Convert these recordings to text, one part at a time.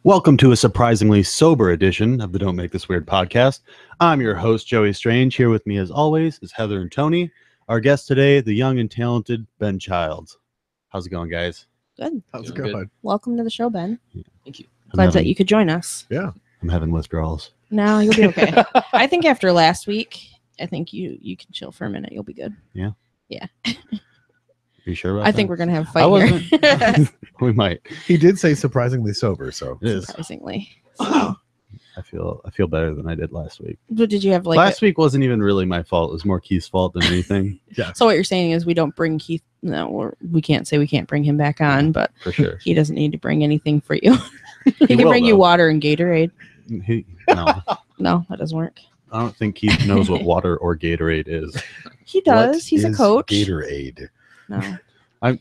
Welcome to a surprisingly sober edition of the Don't Make This Weird podcast. I'm your host, Joey Strange. Here with me, as always, is Heather and Tony. Our guest today, the young and talented Ben Childs. How's it going, guys? Good. How's it Doing going? good. Welcome to the show, Ben. Thank you. Glad that you could join us. Yeah. I'm having withdrawals. No, you'll be okay. I think after last week, I think you can chill for a minute. You'll be good. Yeah. Yeah. Are you sure about I think that? we're gonna have a I fight wasn't. here. We might. He did say surprisingly sober, so It is. Surprisingly. I feel better than I did last week. But did you have like? Last week wasn't even really my fault. It was more Keith's fault than anything, So what you're saying is we don't bring Keith? No, we can't say we can't bring him back on, but for sure. he doesn't need to bring anything for you. He can will, bring you though. water and Gatorade. No, No, that doesn't work. I don't think Keith knows what water or Gatorade is. He does. what He's a is coach. Gatorade. No.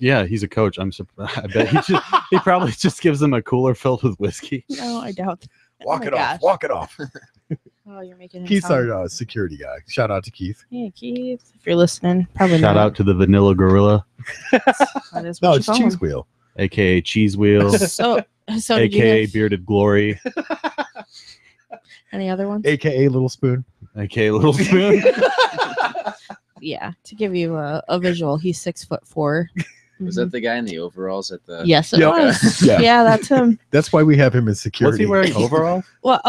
Yeah, he's a coach. I'm surprised. I bet he probably just gives them a cooler filled with whiskey. No, I doubt. Walk my it off. gosh. Walk it off. Oh, you're making him Keith's sound- our security guy. Shout out to Keith. Hey, Keith, if you're listening, probably Shout not. out to the Vanilla Gorilla, That is what No, you it's call Cheese him. Wheel. aka Cheese Wheel, So did you aka have Bearded Glory, any other ones? AKA Little Spoon. aka Little Spoon. Yeah, to give you a visual, he's 6'4". Was that the guy in the overalls at the? Yes, it Yep. was. Yeah. Yeah, that's him. That's why we have him as Was security. he wearing overalls? Well,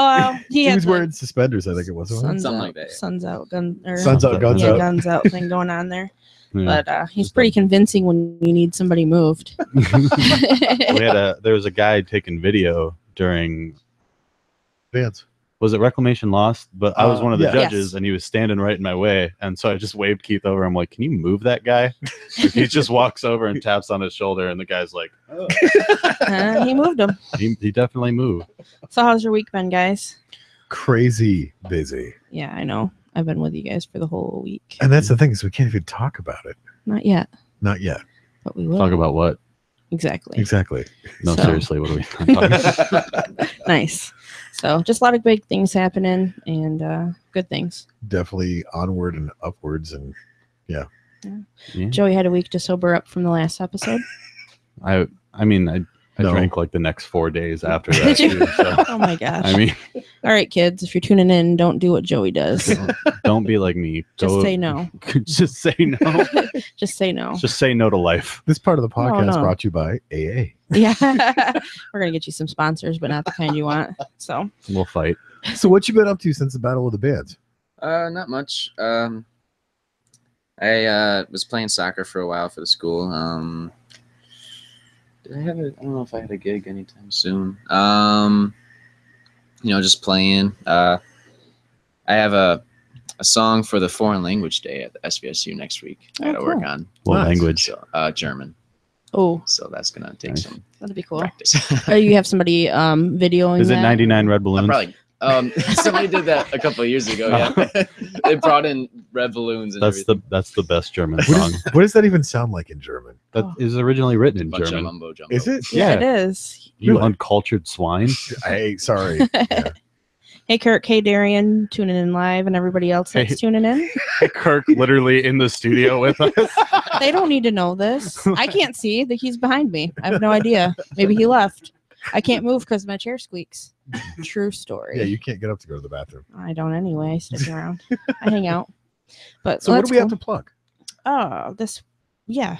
he He had was the wearing suspenders, I think it was. wasn't suns Something out, like that, yeah. suns out, gun or Suns out, guns yeah, out. guns out thing going on there. Yeah. But he's pretty convincing when you need somebody moved. There was a guy taking video during, Vance. was it Reclamation Lost? But I was one of the yeah. judges, Yes. and he was standing right in my way, and so I just waved Keith over. I'm like, "Can you move that guy?" He just walks over and taps on his shoulder, and the guy's like, "Oh." He moved him. He definitely moved. So how's your week been, guys? Crazy busy. Yeah, I know. I've been with you guys for the whole week. And that's the thing is we can't even talk about it. Not yet, Not yet. but we will. Talk about what? Exactly. Exactly. No, So- seriously, what are we talking about? Nice. So just a lot of big things happening and good things. Definitely onward and upwards. And Yeah. Joey had a week to sober up from the last episode. I mean, I No. drank like the next 4 days after that. Did you? too, so, Oh my gosh. I mean, All right, kids, if you're tuning in, don't do what Joey does. don't be like me. Just say no. Just say no. Just say no. Just say no to life. this part of the podcast no. brought to you by AA. Yeah. We're going to get you some sponsors, but not the kind you want. So, We'll fight. So what you been up to since the Battle of the Bands? Not much. I was playing soccer for a while for the school. Did I have I don't know if I had a gig anytime soon. Just playing. I have a song for the foreign language day at the SVSU next week. I Oh, got to work cool. on. What Nice. language? So, German. oh, So that's gonna take Nice. some that'd be cool. practice. You have somebody videoing Is it that? 99 red balloons? Probably. Somebody did that a couple of years ago. Yeah, they brought in red balloons and That's everything. the best German What, song. what does that even sound like in German? That Oh. is originally written in Bunch of German. mumbo jumbo. Is it? Yeah, Yeah. it is. You Really? uncultured swine. Hey, sorry. Yeah. Hey, Kirk. Hey, Darian, tuning in live, and everybody else that's Hey. tuning in. Kirk literally in the studio with us. They don't need to know this. I can't see that he's behind me. I have no idea. Maybe he left. I can't move because my chair squeaks. True story. Yeah, you can't get up to go to the bathroom. I don't anyway. I stick around. I hang out. But So what that's do we have cool. to plug? Oh, this. Yeah.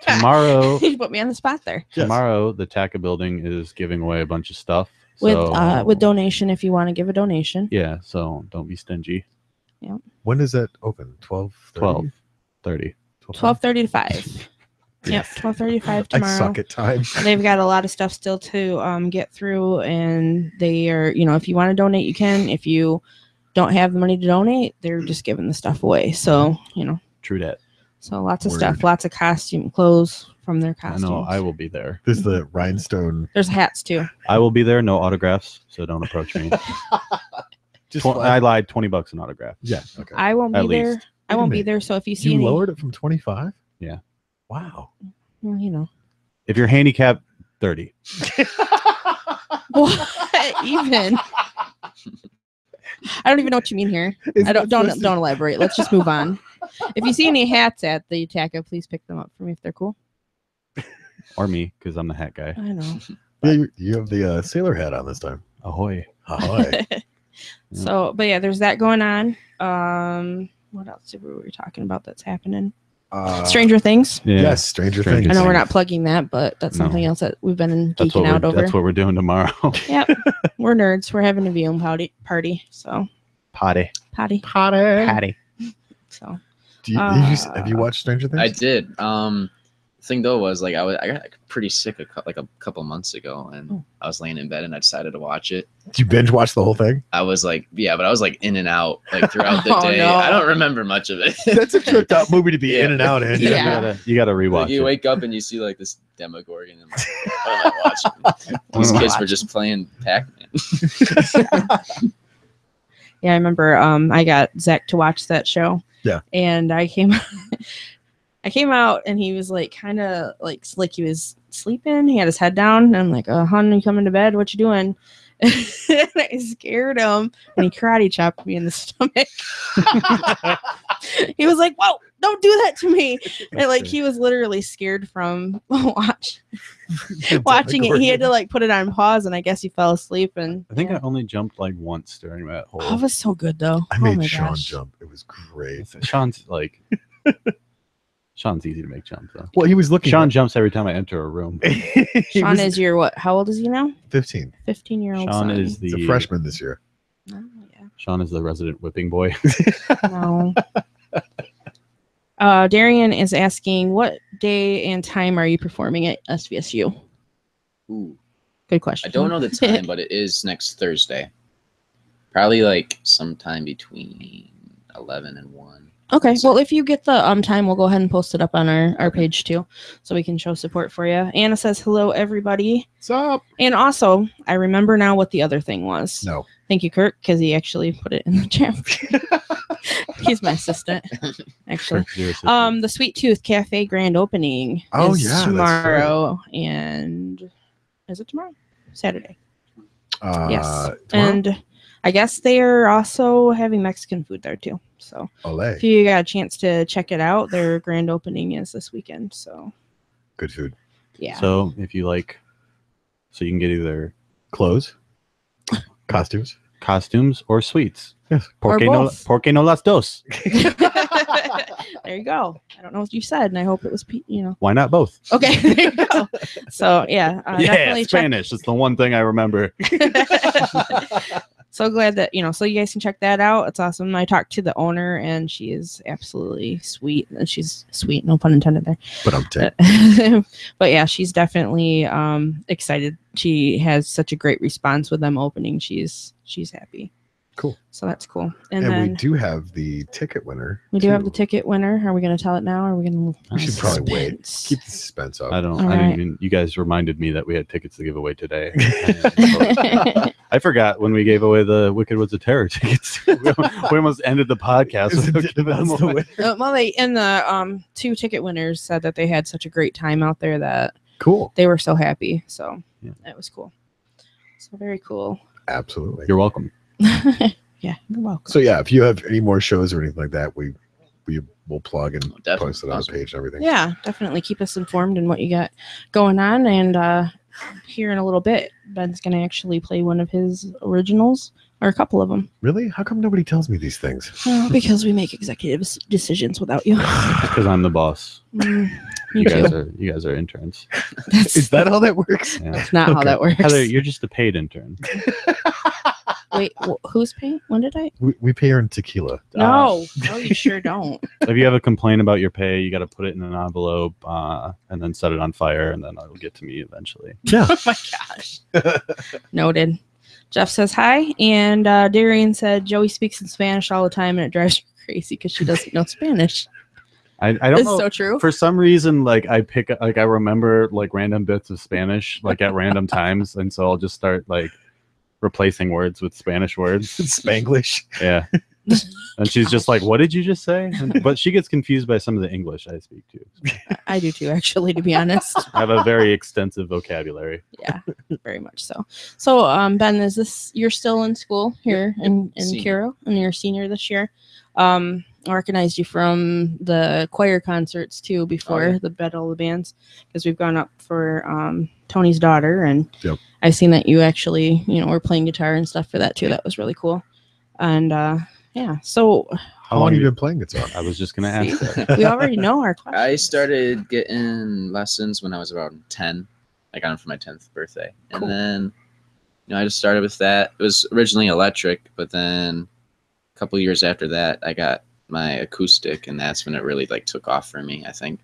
Tomorrow, You put me on the spot there. Yes. tomorrow, the TACA building is giving away a bunch of stuff. With So, with donation if you want to give a donation. yeah, so don't be stingy. When does that open? 12? 12:30. 12:30 to 5. Yep, 12:30 to 5 I tomorrow. suck at time. They've got a lot of stuff still to get through, and they are, if you want to donate, you can. If you don't have the money to donate, they're just giving the stuff away. So, True dat. so lots of Word. stuff, lots of costume clothes from their I costumes. know. I will be there. This is the rhinestone. There's hats too. I will be there. No autographs, so don't approach me. Just I lied. $20 an autograph. yeah. Okay. I won't At be there. least. I Wait a won't be minute. there. So if you see You any, lowered it from 25? Yeah. Wow. well, If you're handicapped, 30. what even? I don't even know what you mean here. I don't elaborate. Let's just move on. If you see any hats at the TACA, please pick them up for me if they're cool. Or me, because I'm the hat guy. I know. Yeah, you have the sailor hat on this time. Ahoy. Ahoy. So, but yeah, there's that going on. What else were we talking about that's happening? Stranger Things. Yeah. Yes, Stranger Stranger Things. I know we're Things. not plugging that, but that's No. something else that we've been That's geeking out over. That's what we're doing tomorrow. Yep, we're nerds. We're having a viewing party. So Potty. potty. Patty. So Have you watched Stranger Things? I did. The thing though was like I got pretty sick a couple months ago, and I was laying in bed and I decided to watch it. Did you binge watch the whole thing? I was like, yeah, but I was like in and out like throughout the Oh, day. no. I don't remember much of it. That's a tripped out movie to be Yeah. in and out in. Yeah. You gotta rewatch Like, you it. wake up and you see like this Demogorgon, and like, what am I watching? These kids were just playing Pac-Man. yeah, I remember. I got Zach to watch that show. Yeah. And I came out and he was like kind of like he was sleeping. He had his head down and I'm like, hon, you coming to bed? What you doing? And I scared him and he karate chopped me in the stomach. He was like, whoa, don't do that to me. And like he was literally scared from watching it. He had to like put it on pause and I guess he fell asleep. And I think yeah. I only jumped like once during that whole. Oh, it was so good though. I Oh made my Sean gosh. jump. It was great. Sean's like. Sean's easy to make jump though. Well, he was looking. Sean jumps every time I enter a room. Sean is your what? How old is he now? 15. 15-year-old Sean son. is He's a the freshman this year. Oh, yeah. Sean is the resident whipping boy. No. Darian is asking, what day and time are you performing at SVSU? Ooh, Good question. I don't know the time, but it is next Thursday. Probably like sometime between 11 and 1. Okay. Well, if you get the time, we'll go ahead and post it up on our page too, so we can show support for you. Anna says, hello, everybody. What's up? And also, I remember now what the other thing was. No. Thank you, Kirk, because he actually put it in the chat. He's my assistant, actually. The Sweet Tooth Cafe grand opening Oh, is yeah, that's tomorrow, and is it tomorrow? Saturday. Yes. Tomorrow? And I guess they are also having Mexican food there too. So Olé. if you got a chance to check it out, their grand opening is this weekend. So Good food. yeah. So if you like, so you can get either Clothes. Costumes. costumes or sweets. Yes. Or both. Por qué no las dos? There you go. I don't know what you said, and I hope it was Why not both? Okay, there you go. So yeah, Yeah, definitely check. Spanish. It's the one thing I remember. So glad that so you guys can check that out. It's awesome. I talked to the owner, and she is absolutely sweet. And she's sweet, no pun intended there. But I'm But yeah, she's definitely excited. She has such a great response with them opening. She's happy. Cool. So that's cool. And then we do have the ticket winner. we do have the too. ticket winner. Are we going to tell it now? Or are we going to? We should probably wait. Keep the suspense up. I don't. All I didn't right. even. You guys reminded me that we had tickets to give away today. I forgot when we gave away the Wicked Woods of Terror tickets. We almost ended the podcast without giving them away. Well, they and the 2 ticket winners said that they had such a great time out there that Cool. they were so happy. So Yeah. that was cool. So very cool. Absolutely. You're welcome. Yeah, you're welcome. So yeah, if you have any more shows or anything like that, we will plug and Definitely. post it on Awesome. the page and everything. Yeah, definitely keep us informed in what you got going on. And here in a little bit, Ben's going to actually play one of his originals, or a couple of them. Really? How come nobody tells me these things? Because we make executive decisions without you. Because I'm the boss. Me You too. guys are interns. Is that how that works? Yeah. That's not how Okay. that works. Heather, you're just a paid intern. Wait, who's paying? When did I? We pay her in tequila. No, no, you sure don't. If you have a complaint about your pay, you got to put it in an envelope and then set it on fire, and then it'll get to me eventually. Yeah. Oh my gosh. Noted. Jeff says hi, and Darian said Joey speaks in Spanish all the time, and it drives her crazy because she doesn't know Spanish. I don't It's know. so true. For some reason, like I remember like random bits of Spanish like at random times, and so I'll just start like replacing words with Spanish words. Spanglish. Yeah. And she's just like, "What did you just say?" But she gets confused by some of the English I speak too. I do too, actually, to be honest. I have a very extensive vocabulary. Yeah, very much so. So, Ben, you're still in school here in Senior. Cairo, and you're a senior this year. I recognized you from the choir concerts too before Oh, yeah. the Battle of the Bands, because we've gone up for Tony's daughter, and Yep. I've seen that you actually, were playing guitar and stuff for that too. That was really cool. And yeah, so How long have you been playing guitar? I was just gonna ask that. we already know our questions. I started getting lessons when I was about 10. I got them for my 10th birthday. Cool. And then, I just started with that. It was originally electric, but then a couple years after that, I got my acoustic, and that's when it really like took off for me, I think.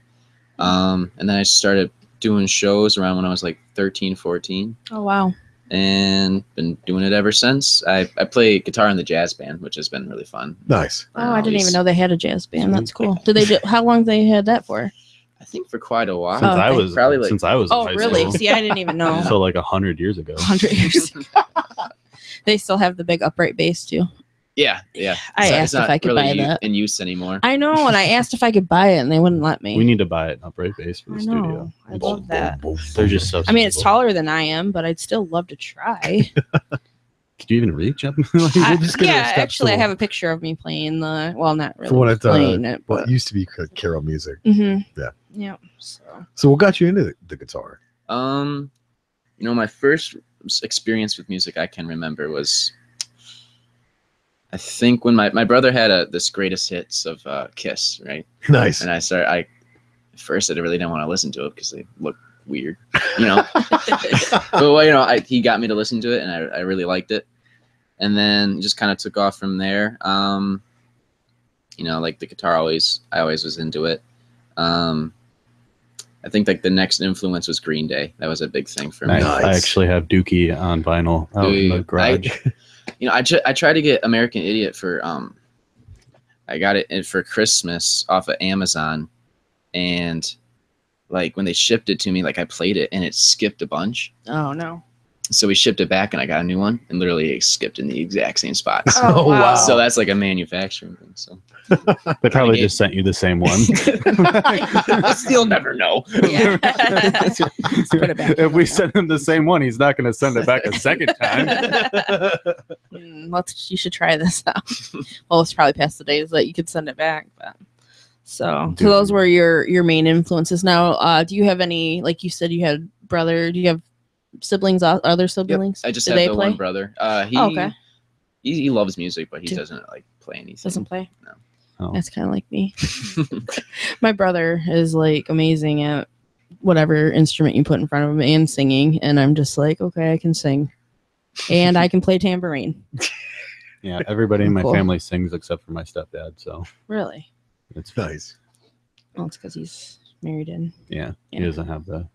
And then I started doing shows around when I was like 13, 14. Oh wow. And been doing it ever since. I play guitar in the jazz band, which has been really fun. Nice. Oh, I didn't even know they had a jazz band. That's cool. Did they? How long they had that for? I think for quite a while. Since Oh, I okay. was Probably like- since I was Oh, in high really? school. See, I didn't even know. So like 100 years ago. 100 years ago. They still have the big upright bass too. Yeah. I asked if I could buy really that. in use anymore. I know, and I asked if I could buy it, and they wouldn't let me. We need to buy an upright bass for the I studio. know. I love that. They're just so. I mean, it's simple. taller than I am, but I'd still love to try. Could you even reach up? We'll just get a Yeah, step actually, I stool. have a picture of me playing the. Well, not really For what it, playing it, what but. used to be Carol music. Mhm. Yeah. Yeah. So. So what got you into the guitar? My first experience with music I can remember was, I think when my brother had this greatest hits of Kiss, right? Nice. And at first I really didn't want to listen to it because they looked weird, But well, he got me to listen to it, and I really liked it. And then just kind of took off from there. Like the guitar, I always was into it. I think like the next influence was Green Day. That was a big thing for me. I Nice. actually have Dookie on vinyl out in the Dude, garage. I tried to get American Idiot for I got it for Christmas off of Amazon, and like when they shipped it to me, like I played it and it skipped a bunch. Oh no. So we shipped it back and I got a new one, and literally it skipped in the exact same spots. Oh, wow. So that's like a manufacturing thing. So They probably just sent you the same one. you'll never know. Yeah. Let's put it back. If we send him the same one, he's not going to send it back a second time. You should try this out. Well, it's probably past the days that you could send it back, but so those were your main influences. Now, do you have any? Like you said, you had brother. Do you have siblings? Other siblings? I just Do have they the play? one brother. Okay. He loves music, but he Do- doesn't like play anything. Doesn't play. No. Oh. That's kind of like me. My brother is like amazing at whatever instrument you put in front of him and singing, and I'm just like, okay, I can sing, and I can play tambourine. Yeah, everybody in my Cool. family sings except for my stepdad. So Really? it's Nice. Well, it's because he's married in, yeah, he Yeah. doesn't have the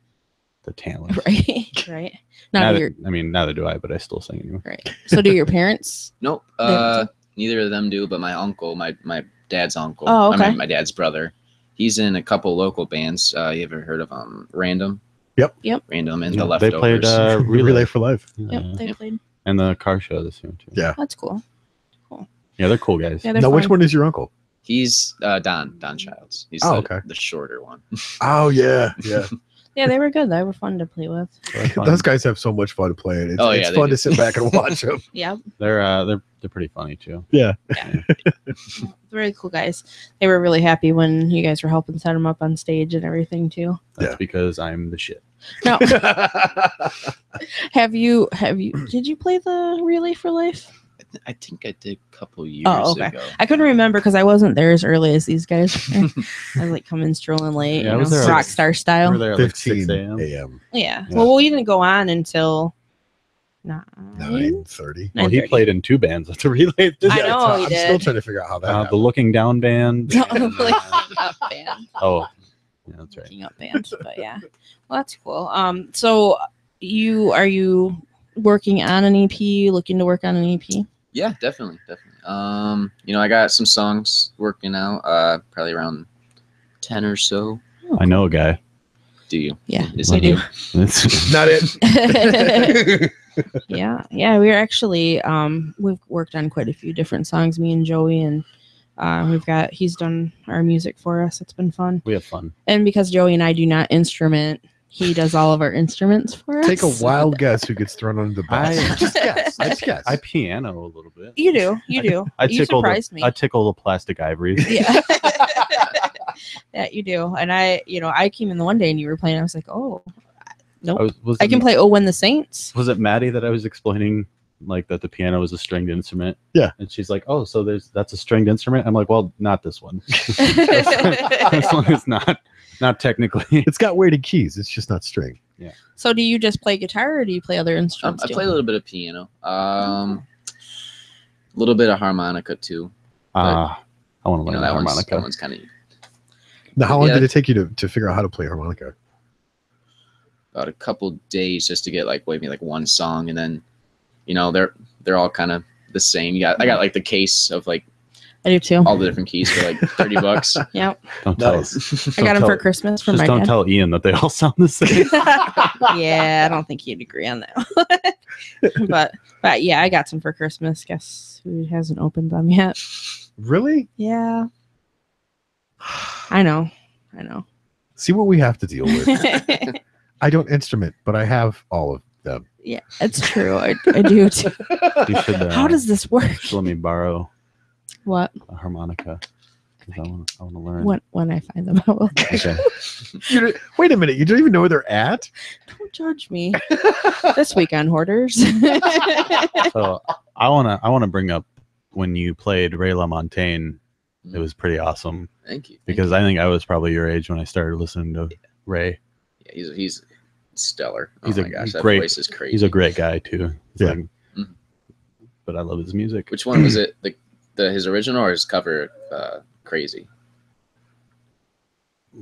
talent. right? Right. Now you're Neither do I, but I still sing anyway. right. So do your parents? Nope. They- Neither of them do, but my uncle, my dad's uncle. Oh, okay. I mean, my dad's brother. He's in a couple local bands. You ever heard of Random? Yep. Yep. Random and Yeah, the they Leftovers. played Relay for life. Yep, they played. And the car show this year too. Yeah. That's cool. Yeah, they're cool guys. Yeah, they're Now, which fun. one is your uncle? He's Don Childs. He's Oh, okay. the shorter one. Oh yeah, yeah. Yeah, they were good. They were fun to play with. They're fun. Those guys have so much fun playing. It's, Oh, yeah, it's they fun do. to sit back and watch them. Yeah, They're pretty funny too. Yeah. very cool guys. They were really happy when you guys were helping set them up on stage and everything too. That's Yeah. because I'm the shit. No, have you? Did you play the Relay for Life? I think I did a couple years Oh, okay. ago. I couldn't remember because I wasn't there as early as these guys. were. I was like coming strolling late, Yeah, I was there rock like- star We style. were there at like 6 15 a.m. a.m. Yeah. Yeah. Well, we didn't go on until 9:30. Well, he 9:30. played in two bands at the relay. I Yeah, know he I'm did. still trying to figure out how that The happened. Looking Down band. No, and, like, up band. oh, yeah, that's right. Looking up band, but yeah, well, that's cool. So are you working on an EP? Looking to work on an EP? Yeah, definitely. I got some songs working out. Probably around 10 or so. I know a guy. Do you? Yeah, Is we it do. you? It's, Not it. yeah. We're actually we've worked on quite a few different songs, me and Joey, and he's done our music for us. It's been fun, we have fun. and because Joey and I do not instrument, he does all of our instruments for us. Take a wild guess who gets thrown under the bus. Just guess. Just guess. I piano a little bit. You do. You I surprised me. I tickle the plastic ivories. Yeah. Yeah, you do. And I came in the one day and you were playing. I was like, oh, Nope. Was I it- can play "Oh When the Saints." Was it Maddie that I was explaining like that the piano was a stringed instrument? Yeah. And she's like, "Oh, so that's a stringed instrument?" I'm like, "Well, not this one. This one is not technically." It's got weighted keys. It's just not string. So, do you just play guitar, or do you play other I instruments? too? play a little bit of piano. A little bit of harmonica too. I want to You learn know, the that harmonica. one's kind of Now, how long Yeah. did it take you to figure out how to play harmonica? about a couple days just to get like maybe like one song, and then you know they're all kind of the same. I got like the case of like I do too. all the different keys for like $30. Yep. Don't tell. Nice. I got don't them for tell- Christmas from Just my don't dad. tell Ian that they all sound the same. Yeah, I don't think he'd agree on that. but yeah, I got some for Christmas. Guess who hasn't opened them yet? Really? Yeah, I know. See what we have to deal with. I don't instrument, but I have all of them. Yeah, it's true. I do too. You should. How does this work? should let me borrow What? a harmonica? 'Cause I want to learn. When I find them, I will. Okay. Wait a minute. You don't even know where they're at? Don't judge me. This week on Hoarders. So I wanna bring up when you played Ray LaMontagne. It was pretty awesome Thank you. because I think I was probably your age when I started listening to Ray. Yeah, he's stellar. He's Oh a my gosh, that great- voice is crazy. He's a great guy too. It's Yeah. like- Mhm. but I love his music. Which one was it? His original or his cover? Crazy.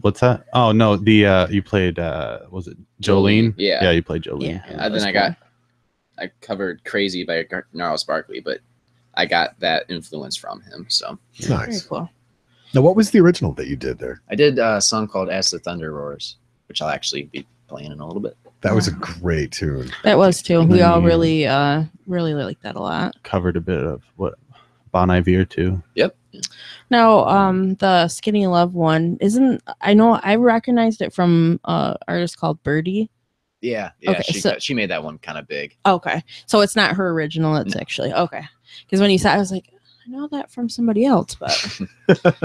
What's that? Oh no, the you played was it Jolene? Yeah. Yeah, you played Jolene. Yeah. And That was then I covered Crazy by Gnarls Barkley, but I got that influence from him. So Very Nice. cool. Now, what was the original that you did there? I did a song called As the Thunder Roars, which I'll actually be playing in a little bit. That was a great tune. That was too. And We then all you- really liked that a lot. Covered a bit of what Bon Iver too. Yep. Now, the Skinny Love one I know I recognized it from artist called Birdie. Yeah. Yeah. Okay, she made that one kind of big. Okay, so it's not her original. It's actually okay. Because when you said, I was like, I know that from somebody else, but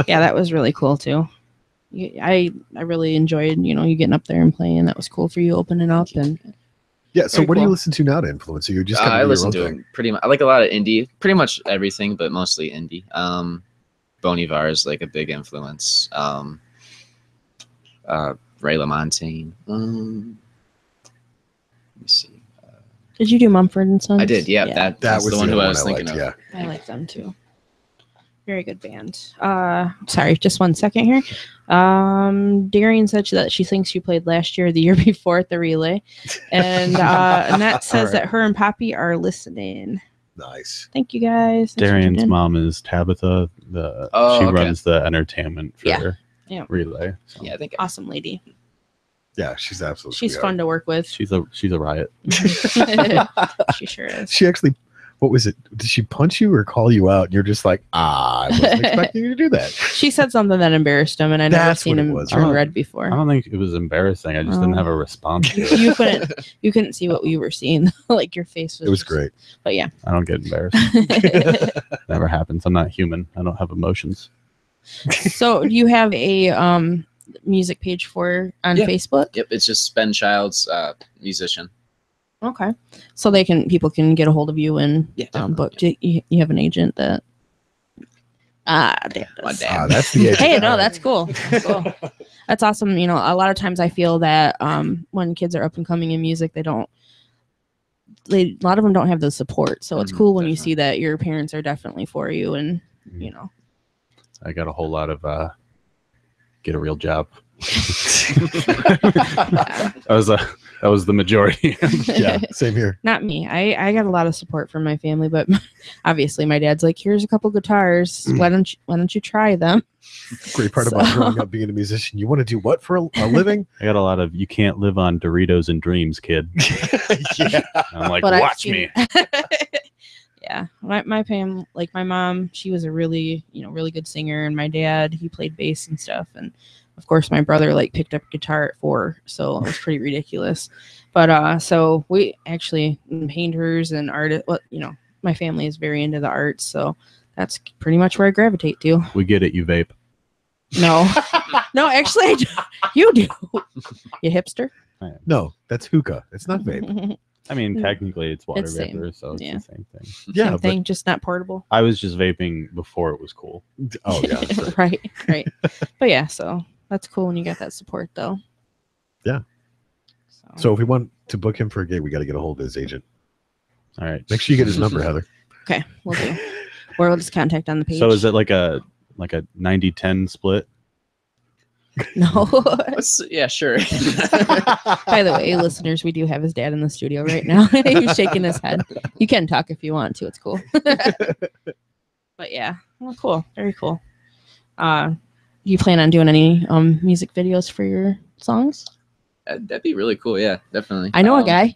yeah, that was really cool too. I really enjoyed you getting up there and playing. That was cool for you opening up and Yeah. So, Very what do you cool. listen to now to influence you? You just kind of I do your listen own to thing. him pretty much. I like a lot of indie, pretty much everything, but mostly indie. Bon Iver is like a big influence. Ray LaMontagne. Let me see. did you do Mumford and Sons? I did. Yeah, That that's was the one other who I was liked, thinking of. Yeah. I like them too. Very good band. Sorry, just 1 second here. Darian said that she thinks you played last year or the year before at the relay. And Annette says that her and Poppy are listening. Nice. Thank you guys. Thanks for Darian's tuning in. mom is Tabitha. Oh, She okay. runs the entertainment for Yeah. Yeah. Relay. So Yeah, I think Awesome lady. Yeah, she's absolutely. She's fun to work with. she's a riot. She sure is. She actually, what was it? Did she punch you or call you out? And you're just like, I wasn't expecting you to do that. She said something that embarrassed him, and I never That's seen what it him was, turn right? red I before. don't think it was embarrassing. I just didn't Oh. have a response to it. You couldn't see what you were seeing. Like your face was. It was just- great. But yeah. I don't get embarrassed. Never happens. I'm not human. I don't have emotions. So do you have a music page on Yeah. Facebook? Yep, it's just Ben Child's musician. Okay. So people can get a hold of you and Yeah, book. You have an agent that. Damn. My dad. Ah, that's the Hey, no, that's cool. That's cool. That's awesome. A lot of times I feel that when kids are up and coming in music, a lot of them don't have the support. So it's Mhm, cool when you definitely. see that your parents are definitely for you, and I got a whole lot of get a real job. That was the majority. Yeah, same here. Not me. I got a lot of support from my family, but obviously my dad's like, here's a couple guitars. Why don't you try them? Great part about So- growing up being a musician. You want to do what for a living? I got a lot of you can't live on Doritos and dreams, kid. Yeah. I'm like, But I've watch seen- me. Yeah, my fam, like my mom, she was a really really good singer, and my dad, he played bass and stuff, and of course my brother picked up guitar at 4, so it was pretty ridiculous. But so we actually painters and artists. Well, my family is very into the arts, so that's pretty much where I gravitate to. We get it, you vape. No, no, actually, you do. You hipster. No, that's hookah. It's not vape. I mean, technically it's water It's same. vapor, so it's Yeah. the same thing. Yeah, Same thing, just not portable. I was just vaping before it was cool. but oh yeah, that's right. right, right. But yeah, so that's cool when you got that support, though. Yeah. So if we want to book him for a gig, we got to get a hold of his agent. All right. Make sure you get his number, Heather. okay, we'll do. Or we'll just contact on the page. So is it like a 90-10 split? No. Yeah, sure. By the way, listeners, we do have his dad in the studio right now. He's shaking his head. You can talk if you want to. It's cool. But yeah, well, cool. Very cool. You plan on doing any music videos for your songs? That'd be really cool. Yeah, definitely. I know a guy.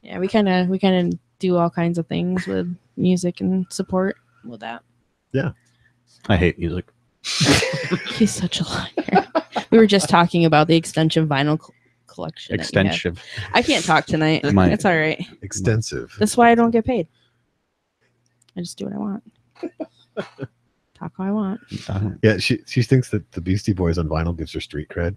Yeah, we kind of do all kinds of things with music and support with that. I hate music. He's such a liar. We were just talking about the extension vinyl collection. that you have. Extensive. I can't talk tonight. My- It's all right. Extensive. That's why I don't get paid. I just do what I want. Talk how I want. Yeah, she thinks that the Beastie Boys on vinyl gives her street cred.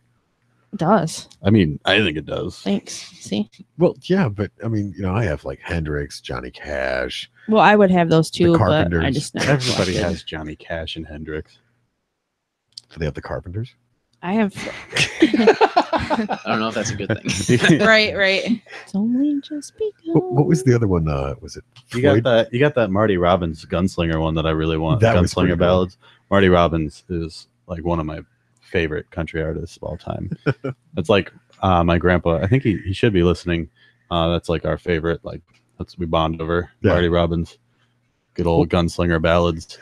It does. I mean, I think it does. Thanks. See? Well, yeah, but I mean, I have like Hendrix, Johnny Cash. Well, I would have those too, but I Carpenters. just never Everybody collected. has Johnny Cash and Hendrix. Do they have the Carpenters? I have. I don't know if that's a good thing. right. It's only just begun. What was the other one? Was it You got Floyd? that Marty Robbins Gunslinger one that I really want. That was pretty Gunslinger cool. ballads. Marty Robbins is like one of my favorite country artists of all time. That's like my grandpa. I think he should be listening. That's like our favorite. Like we bond over Yeah. Marty Robbins. Good old Gunslinger ballads.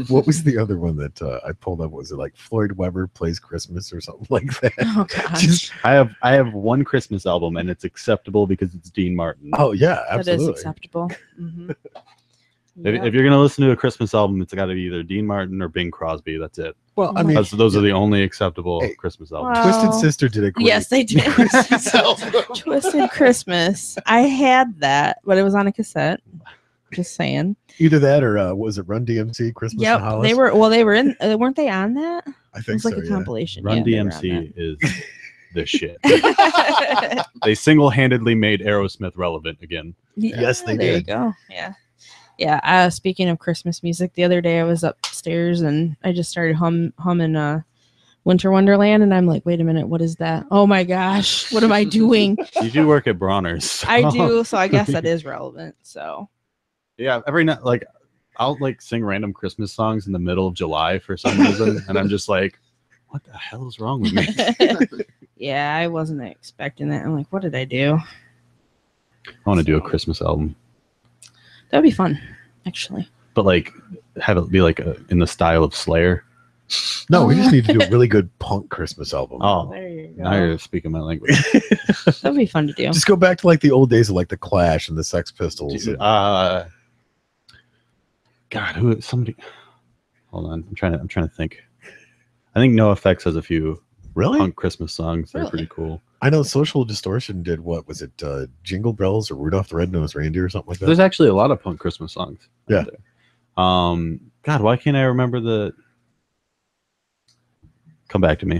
What was the other one that I pulled up? Was it like Floyd Weber Plays Christmas or something like that? Oh gosh, Just- I have one Christmas album and it's acceptable because it's Dean Martin. oh yeah, that is absolutely. acceptable. Mm-hmm. If you're gonna listen to a Christmas album, it's got to be either Dean Martin or Bing Crosby. That's it. Well, I mean, Those are the only acceptable Hey, Christmas albums. Wow. Twisted Sister did a great Yes, they did. Christmas album. Twisted Christmas. I had that, but it was on a cassette. Just saying. Either that or was it Run DMC Christmas in Yep, Hollis? they were. Well, they were in. Weren't they on that? I It think was like so. a Yeah. compilation. Run Yeah, they were on DMC is the shit. that. They single-handedly made Aerosmith relevant again. Yes, they There you did. go. Yeah. Yeah. Speaking of Christmas music, the other day I was upstairs and I just started humming Winter Wonderland, and I'm like, wait a minute, what is that? Oh my gosh, what am I doing? You do work at Bronner's. so- I do, so I guess that is relevant. So Yeah, every night, like I'll like sing random Christmas songs in the middle of July for some reason, and I'm just like, what the hell is wrong with me? yeah, I wasn't expecting that. I'm like, what did I do? I want to do a Christmas album, That'd be fun, actually. but like have it be like in the style of Slayer. No, we just need to do a really good punk Christmas album. Oh, There you go. now you're speaking my language. That'd be fun to do. Just go back to like the old days of like the Clash and the Sex Pistols. Dude, and- God, who? Somebody. Hold on, I'm trying to think. I think NoFX has a few really? punk Christmas songs. They're Really? pretty cool. I know Social Distortion did what was it? Jingle Bells or Rudolph the Red-Nosed Reindeer or something like that. There's actually a lot of punk Christmas songs. out Yeah. there. God, why can't I remember the? Come back to me.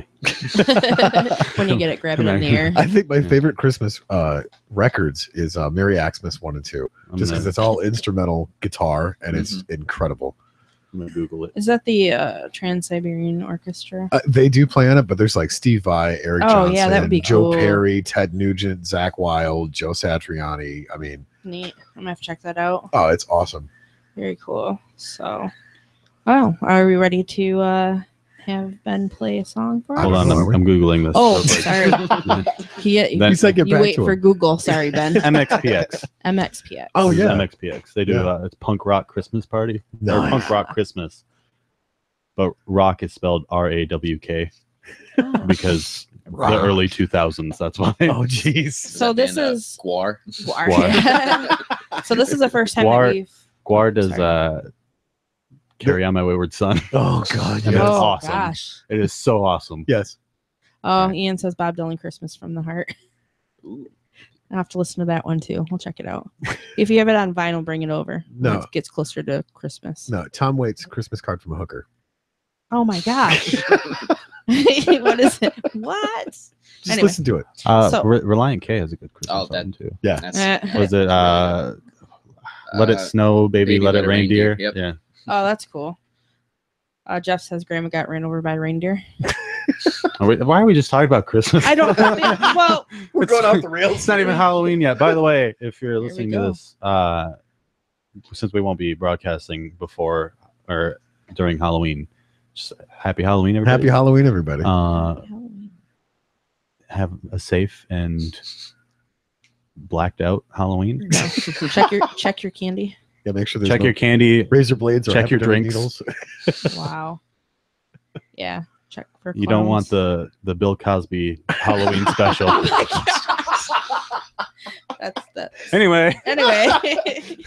When you get it, grab it in the air. I think my Yeah. favorite Christmas records is Merry Xmas 1 and 2, I'm just because gonna, it's all instrumental guitar and it's incredible. I'm gonna Google it. Is that the Trans-Siberian Orchestra? They do play on it, but there's like Steve Vai, Eric Oh, Johnson, yeah, that would be Joe cool. Perry, Ted Nugent, Zach Wilde, Joe Satriani. I mean, Neat. I'm gonna have to check that out. oh, it's awesome. Very cool. So, wow, are we ready to have Ben play a song for us? Hold on, know, are we? I'm googling this. Oh, real quick. sorry. Then- He said get You back wait to for him. Google. Sorry, Ben. MXPX. MXPX. Oh, This is yeah. MXPX. They do Yeah. it's punk rock Christmas party. Or Nice. punk rock Christmas. But rock is spelled RAWK Oh. because Rock. the early 2000s. That's why. Oh, jeez. So this is Guar. Guar. So this is the first time Guar- that we've. Guar does Sorry. Carry On My Wayward Son. Oh, God. And Yes. it's Oh awesome. gosh. It is so awesome. Yes. Oh, Ian says Bob Dylan Christmas from the Heart. I have to listen to that one too. We'll check it out. If you have it on vinyl, bring it over. when No. it gets closer to Christmas. No, Tom Waits' Christmas Card from a Hooker. Oh my gosh. What is it? What? Just Anyway. listen to it. So- Reliant K has a good Christmas Oh, that- song too. Yeah. That's, Was it Let It Snow, Baby, Let It Reindeer? Yep. Yeah. Oh, that's cool. Jeff says Grandma got ran over by a reindeer. Why are we just talking about Christmas? I don't. Well, We're going off the rails. It's not even Halloween yet. By the way, if you're we listening to go. this, since we won't be broadcasting before or during Halloween, just happy Halloween, everybody. Happy Halloween, everybody. Have a safe and blacked out Halloween. check your candy. Yeah, make sure there's Check no your candy. razor blades or check your hypodermic drinks. needles. Wow. Yeah. Check for. You don't want clones. the Bill Cosby Halloween special. Oh my God. That's. Anyway,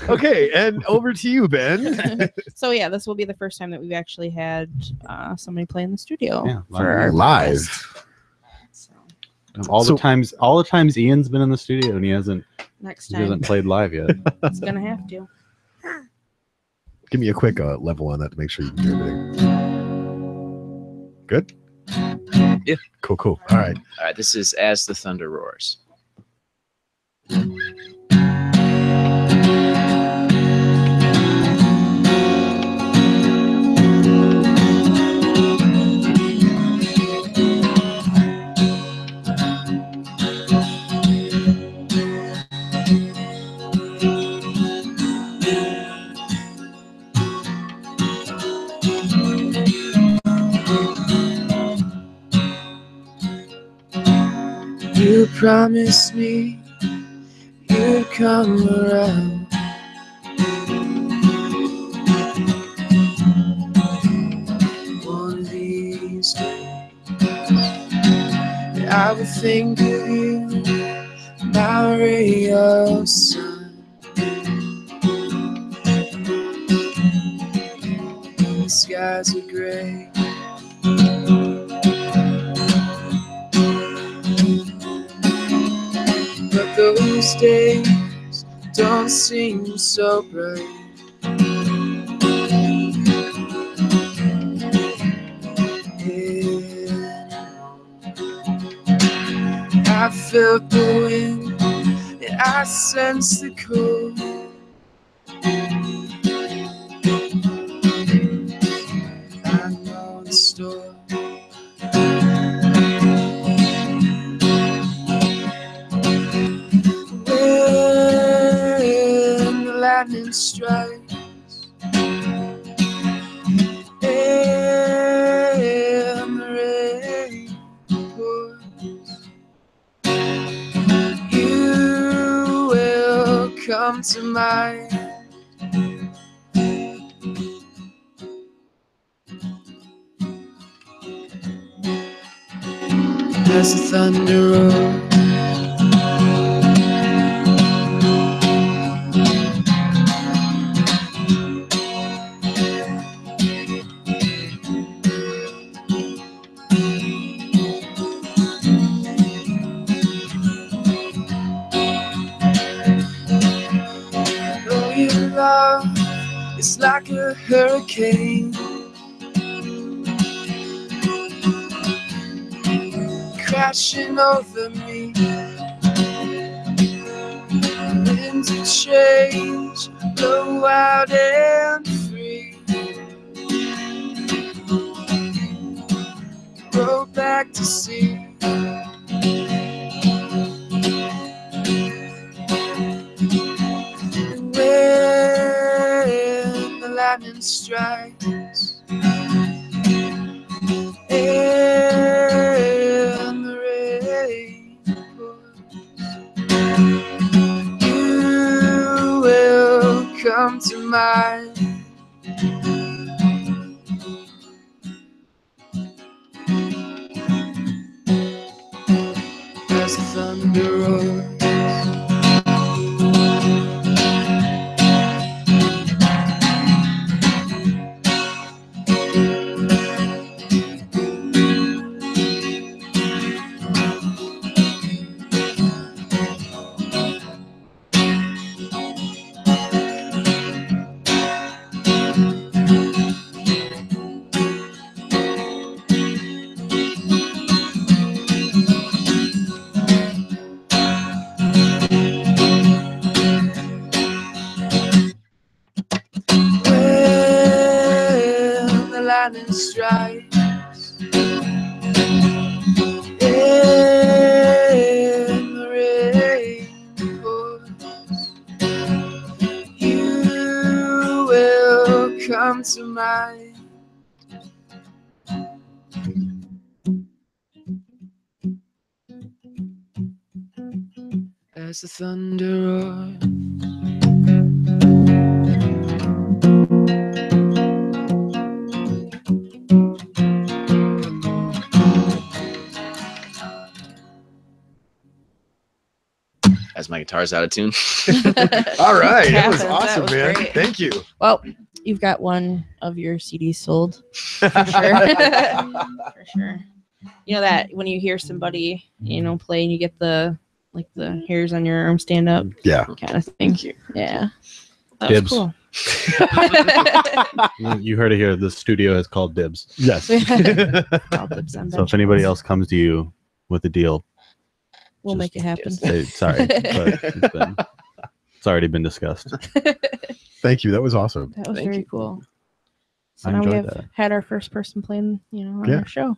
Okay, and over to you, Ben. So yeah, this will be the first time that we've actually had somebody play in the studio Yeah, for our live. podcast. So all So- the times Ian's been in the studio and he hasn't next he time hasn't played live yet. it's gonna have to. Give me a quick level on that to make sure you can hear everything. Good? Yeah. Cool. All right. All right, this is As the Thunder Roars. You promised me you'd come around. One of these days, I would think of you, my ray of sun. The skies are gray. But those days don't seem so bright. I felt the wind and I sensed the cold. I know the storm. When the lightning strikes and the rain pours, you will come to mind. As the thunder roars. Oh, your love is like a hurricane, crashing over me. Winds of change blow wild and free. Roll back to sea. When the lightning strikes and the rain pours, you will come to mind. As the thunder roars. shining stripes in the rainforest. You will come to mind. As the thunder roars. As my guitar's out of tune. All right, that was Happens. awesome, was man. great. Thank you. Well, you've got one of your CDs sold for sure. For sure. You know that when you hear somebody, play and you get the hairs on your arm stand up Yeah. kind of thing. Yeah. That Dibs. was cool. You heard it here. The studio is called Dibs. Yes. All dibs on So if anybody benchmarks. else comes to you with a deal, We'll just make it happen. say sorry, but it's already been discussed. Thank you. That was awesome. That was Thank very you. cool. So I now we enjoyed have that. had our first person playing, on Yeah. our show.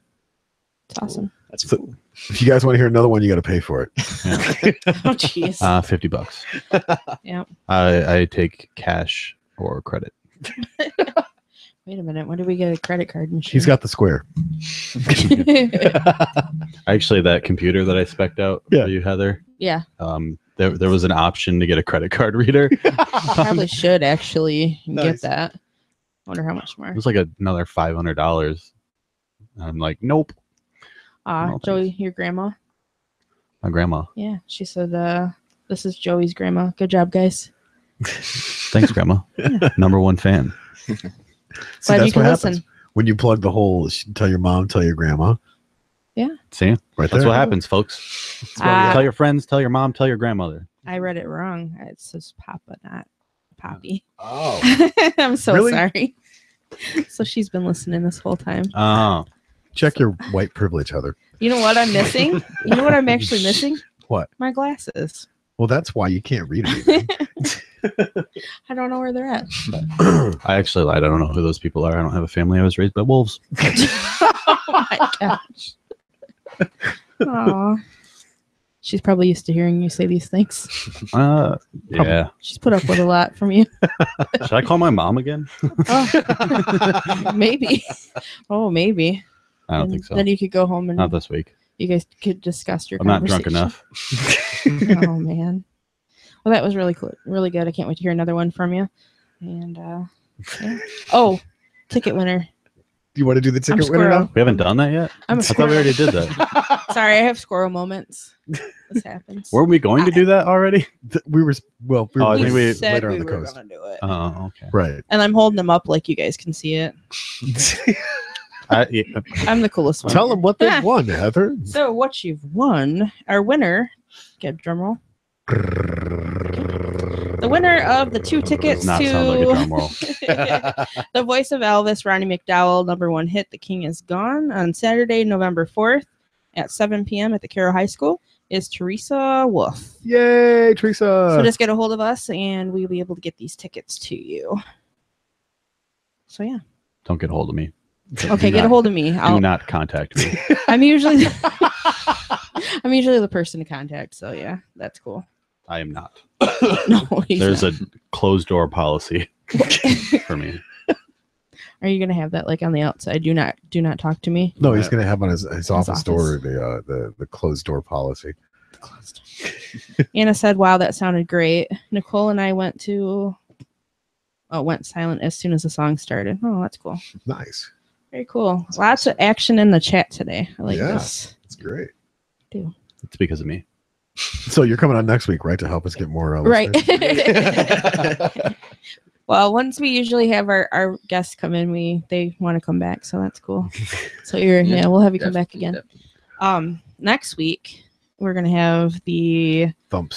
It's awesome. That's So- cool. If you guys want to hear another one, you got to pay for it. Oh, jeez. $50. Yeah. I take cash or credit. Wait a minute. When did we get a credit card machine? He's got the square. Actually, that computer that I spec'd out Yeah. for you, Heather, Yeah. there was an option to get a credit card reader. Probably should actually Nice. get that. Wonder how much more. It was like another $500. I'm like, nope. No, Joey, your grandma. My grandma. Yeah. She said, this is Joey's grandma. Good job, guys. Thanks, grandma. Yeah. Number one fan. See, Glad you that's can what listen. happens when you plug the hole. Tell your mom, tell your grandma. See, Right that's there. what happens, folks. Ah. Tell your friends, tell your mom, tell your grandmother. I read it wrong. It says Papa, not Poppy. Oh. I'm so Really? sorry. So she's been listening this whole time. Oh, Check your white privilege, Heather. You know what I'm missing? You know what I'm actually missing? What? My glasses. Well, that's why you can't read anything. I don't know where they're at. I actually lied. I don't know who those people are. I don't have a family. I was raised by wolves. Oh my gosh. Aw. She's probably used to hearing you say these things. Yeah. She's put up with a lot from you. Should I call my mom again? Oh, maybe. Oh, maybe. I don't And think so. Then you could go home and Not this week. you guys could discuss your I'm not drunk conversation. enough. Oh man. Well, that was really cool. Really good. I can't wait to hear another one from you. And yeah. Oh, ticket winner. Do you want to do the ticket winner squirrel. now? We haven't done that yet. I'm a I thought we already squirrel. did that. Sorry, I have squirrel moments. This happens. Were we going to do that already? We were Oh, I we think were we- said later we on the were coast. gonna do it. Oh, okay. Right. And I'm holding them up like you guys can see it. Yeah, I'm the coolest one. Tell them what they Yeah. won, Heather. So what you've won, our winner, get drum roll. The winner of the 2 tickets does not to sound like a drum roll. The Voice of Elvis, Ronnie McDowell, #1 hit, The King Is Gone, on Saturday, November 4th at 7 p.m. at the Carroll High School is Teresa Wolf. Yay, Teresa. So just get a hold of us and we'll be able to get these tickets to you. So yeah. Don't get a hold of me. Okay, get a hold of me. Do not contact me. I'm usually the person to contact. So yeah, that's cool. I am not. No, he's There's not. a closed door policy for me. Are you gonna have that like on the outside? Do not talk to me. No, he's going to have on his office office. door the closed door policy. Closed. Anna said, "Wow, that sounded great." Nicole and I went silent as soon as the song started. Oh, that's cool. Nice. Very cool. Lots of action in the chat today. I like Yeah. this. It's great. It's because of me. So you're coming on next week, right, to help us get more Right. listeners? Well, once we usually have our guests come in, they want to come back, so that's cool. So we'll have you come back again. Next week we're gonna have the Thumb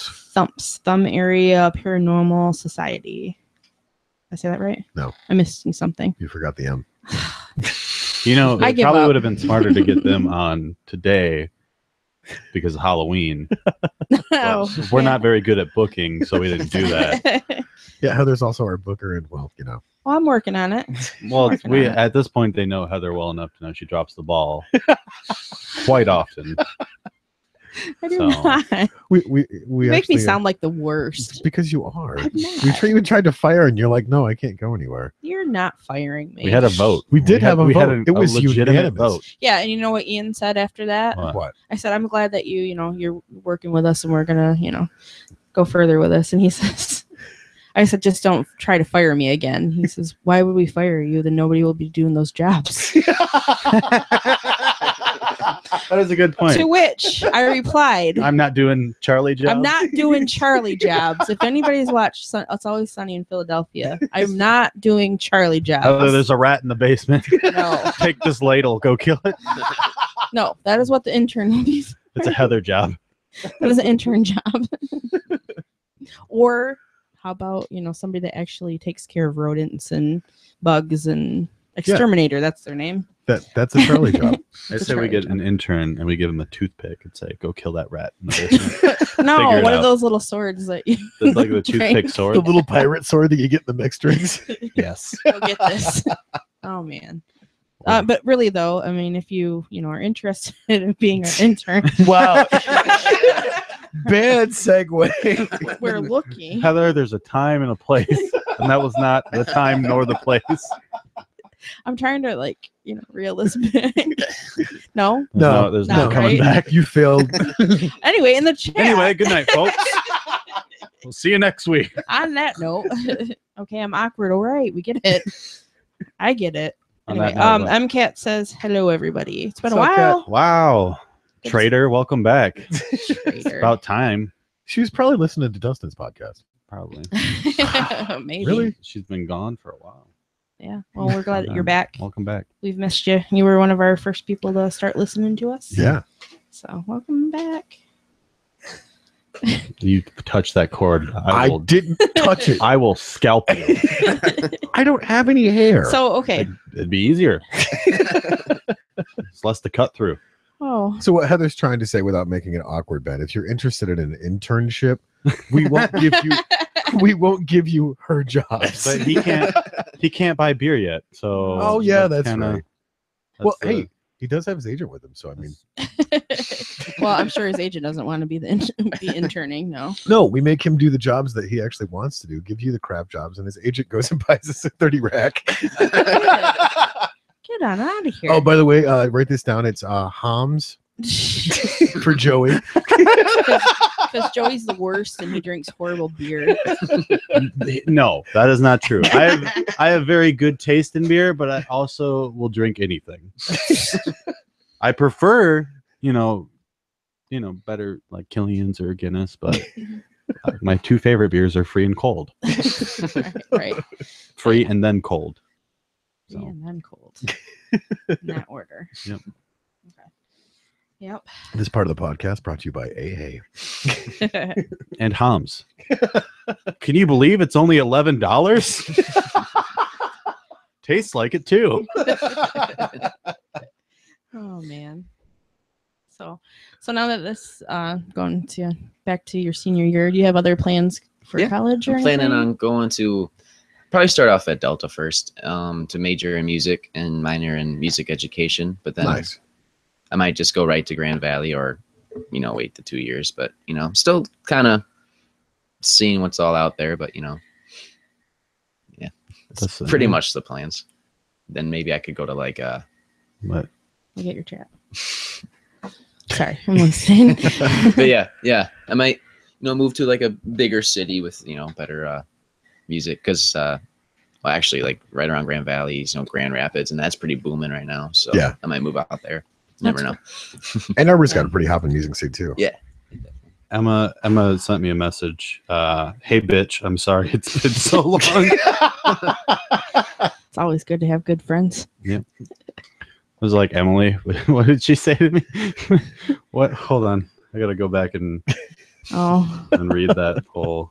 Area Paranormal Society. Did I say that right? No. I'm missing something. You forgot the M. You know, I it give probably up. would have been smarter to get them on today because of Halloween. Oh, We're not very good at booking, so we didn't do that. Yeah, Heather's also our booker, and well, you know. Well, I'm working on it. Well, Working we on it. at this point they know Heather well enough to know she drops the ball quite often. I do So- not. We You make me actually, sound like the It's worst. because you are. I'm We not. even tried to fire, and you're like, no, I can't go anywhere. You're not firing me. We had a vote. We did have a we had vote. a It was legitimate unanimous. vote. Yeah, and you know what Ian said after that? What? What? I said, I'm glad that you're working with us and we're gonna, go further with us. And he says, I said, just don't try to fire me again. He says, why would we fire you? Then nobody will be doing those jobs. That is a good point. To which I replied, I'm not doing Charlie jobs. I'm not doing Charlie jobs. If anybody's watched It's Always Sunny in Philadelphia, I'm not doing Charlie jobs. Oh, there's a rat in the basement. No, Take this ladle, go kill it. no, that is what the intern will be. It's a Heather job. That is an intern job. Or how about, somebody that actually takes care of rodents and bugs and exterminator, that's their name. That's a Charlie job. I It's a say we Charlie get job. an intern and we give him a toothpick and say, go kill that rat in the basement. No, Figure it one of out. those little swords that you It's like the Train. toothpick sword. The little pirate sword that you get in the mixed drinks. Yes. go get this. Oh man. But really though, I mean, if you are interested in being an intern, Wow. Bad segue. we're looking. Heather, there's a time and a place, and that was not the time nor the place. I'm trying to realistic. No. No, there's no, no coming right? back. You failed. Anyway, in the chat. Anyway, good night, folks. We'll see you next week. On that note, okay, I'm awkward. All right, we get it. I get it. On Anyway, that note, MCAT says hello, everybody. It's been a Sup, while. wow. Good Trader, welcome back. Trader. About time, She was probably listening to Dustin's podcast. probably. Maybe. Really? She's been gone for a while. Yeah. Well, we're glad that you're back. Welcome back. We've missed you. You were one of our first people to start listening to us. Yeah. So welcome back. You touch that cord. I didn't touch it. I will scalp you. I don't have any hair. So okay. It'd be easier. It's less to cut through. Oh. So what Heather's trying to say, without making it awkward, Ben, if you're interested in an internship, we won't give you her jobs. But he can't buy beer yet. So Oh, yeah, that's right. Well, the- hey, he does have his agent with him, so I mean, Well, I'm sure his agent doesn't want to be be interning. No. no, we make him do the jobs that he actually wants to do. Give you the crap jobs, and his agent goes and buys us a 30 rack. Get on out of here. Oh, by the way, write this down. It's Hams for Joey. Because Joey's the worst and he drinks horrible beer. No, that is not true. I have very good taste in beer, but I also will drink anything. I prefer, better like Killian's or Guinness, but my two favorite beers are free and cold. right. Free and then cold. So And then cold. In that order. Yep. Okay. Yep. This part of the podcast brought to you by AA. and Hams. Can you believe it's only $11? Tastes like it too. Oh man. So now that this going to back to your senior year, do you have other plans for Yeah, college or I'm planning anything? on going to probably start off at Delta first, to major in music and minor in music education. But then Nice. I might just go right to Grand Valley or, wait the 2 years. But, still kind of seeing what's all out there. But, yeah, it's That's, pretty much the plans. Then maybe I could go to like But I get your chat. Sorry, I'm listening. but yeah, I might, move to like a bigger city with, better music. Cause, actually like right around Grand Valley, Grand Rapids, and that's pretty booming right now. So Yeah. I might move out there. Never know. And Arbor's got a pretty hopping music scene too. Yeah. Emma sent me a message. Hey bitch, I'm sorry it's been so long. It's always good to have good friends. It was like, Emily, what did she say to me? What? Hold on. I gotta go back and Oh, read that whole.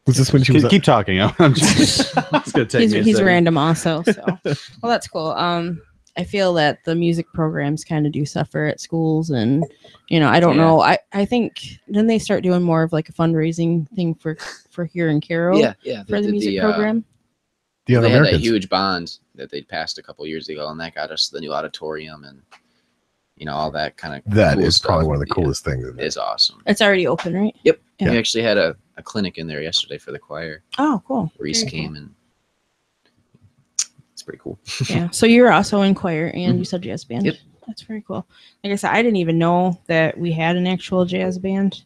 Was this when she was? Keep talking. I'm just it's gonna take me a he's second. random also. So, well, that's cool. I feel that the music programs kind of do suffer at schools, and I don't Yeah. know. I think then they start doing more of like a fundraising thing for here in Carroll. Yeah. They For the did music program. The Young They had that Americans. huge bond that they passed a couple years ago, and that got us the new auditorium and all that kind of. That cool is probably stuff. one of the Yeah, coolest things. In It there. is awesome. It's already open, right? Yep. Yeah. We actually had a clinic in there yesterday for the choir. Oh, cool. Reese Very cool. came and it's pretty cool. Yeah. So you were also in choir and you said jazz band. Yep. That's very cool. Like I said, I didn't even know that we had an actual jazz band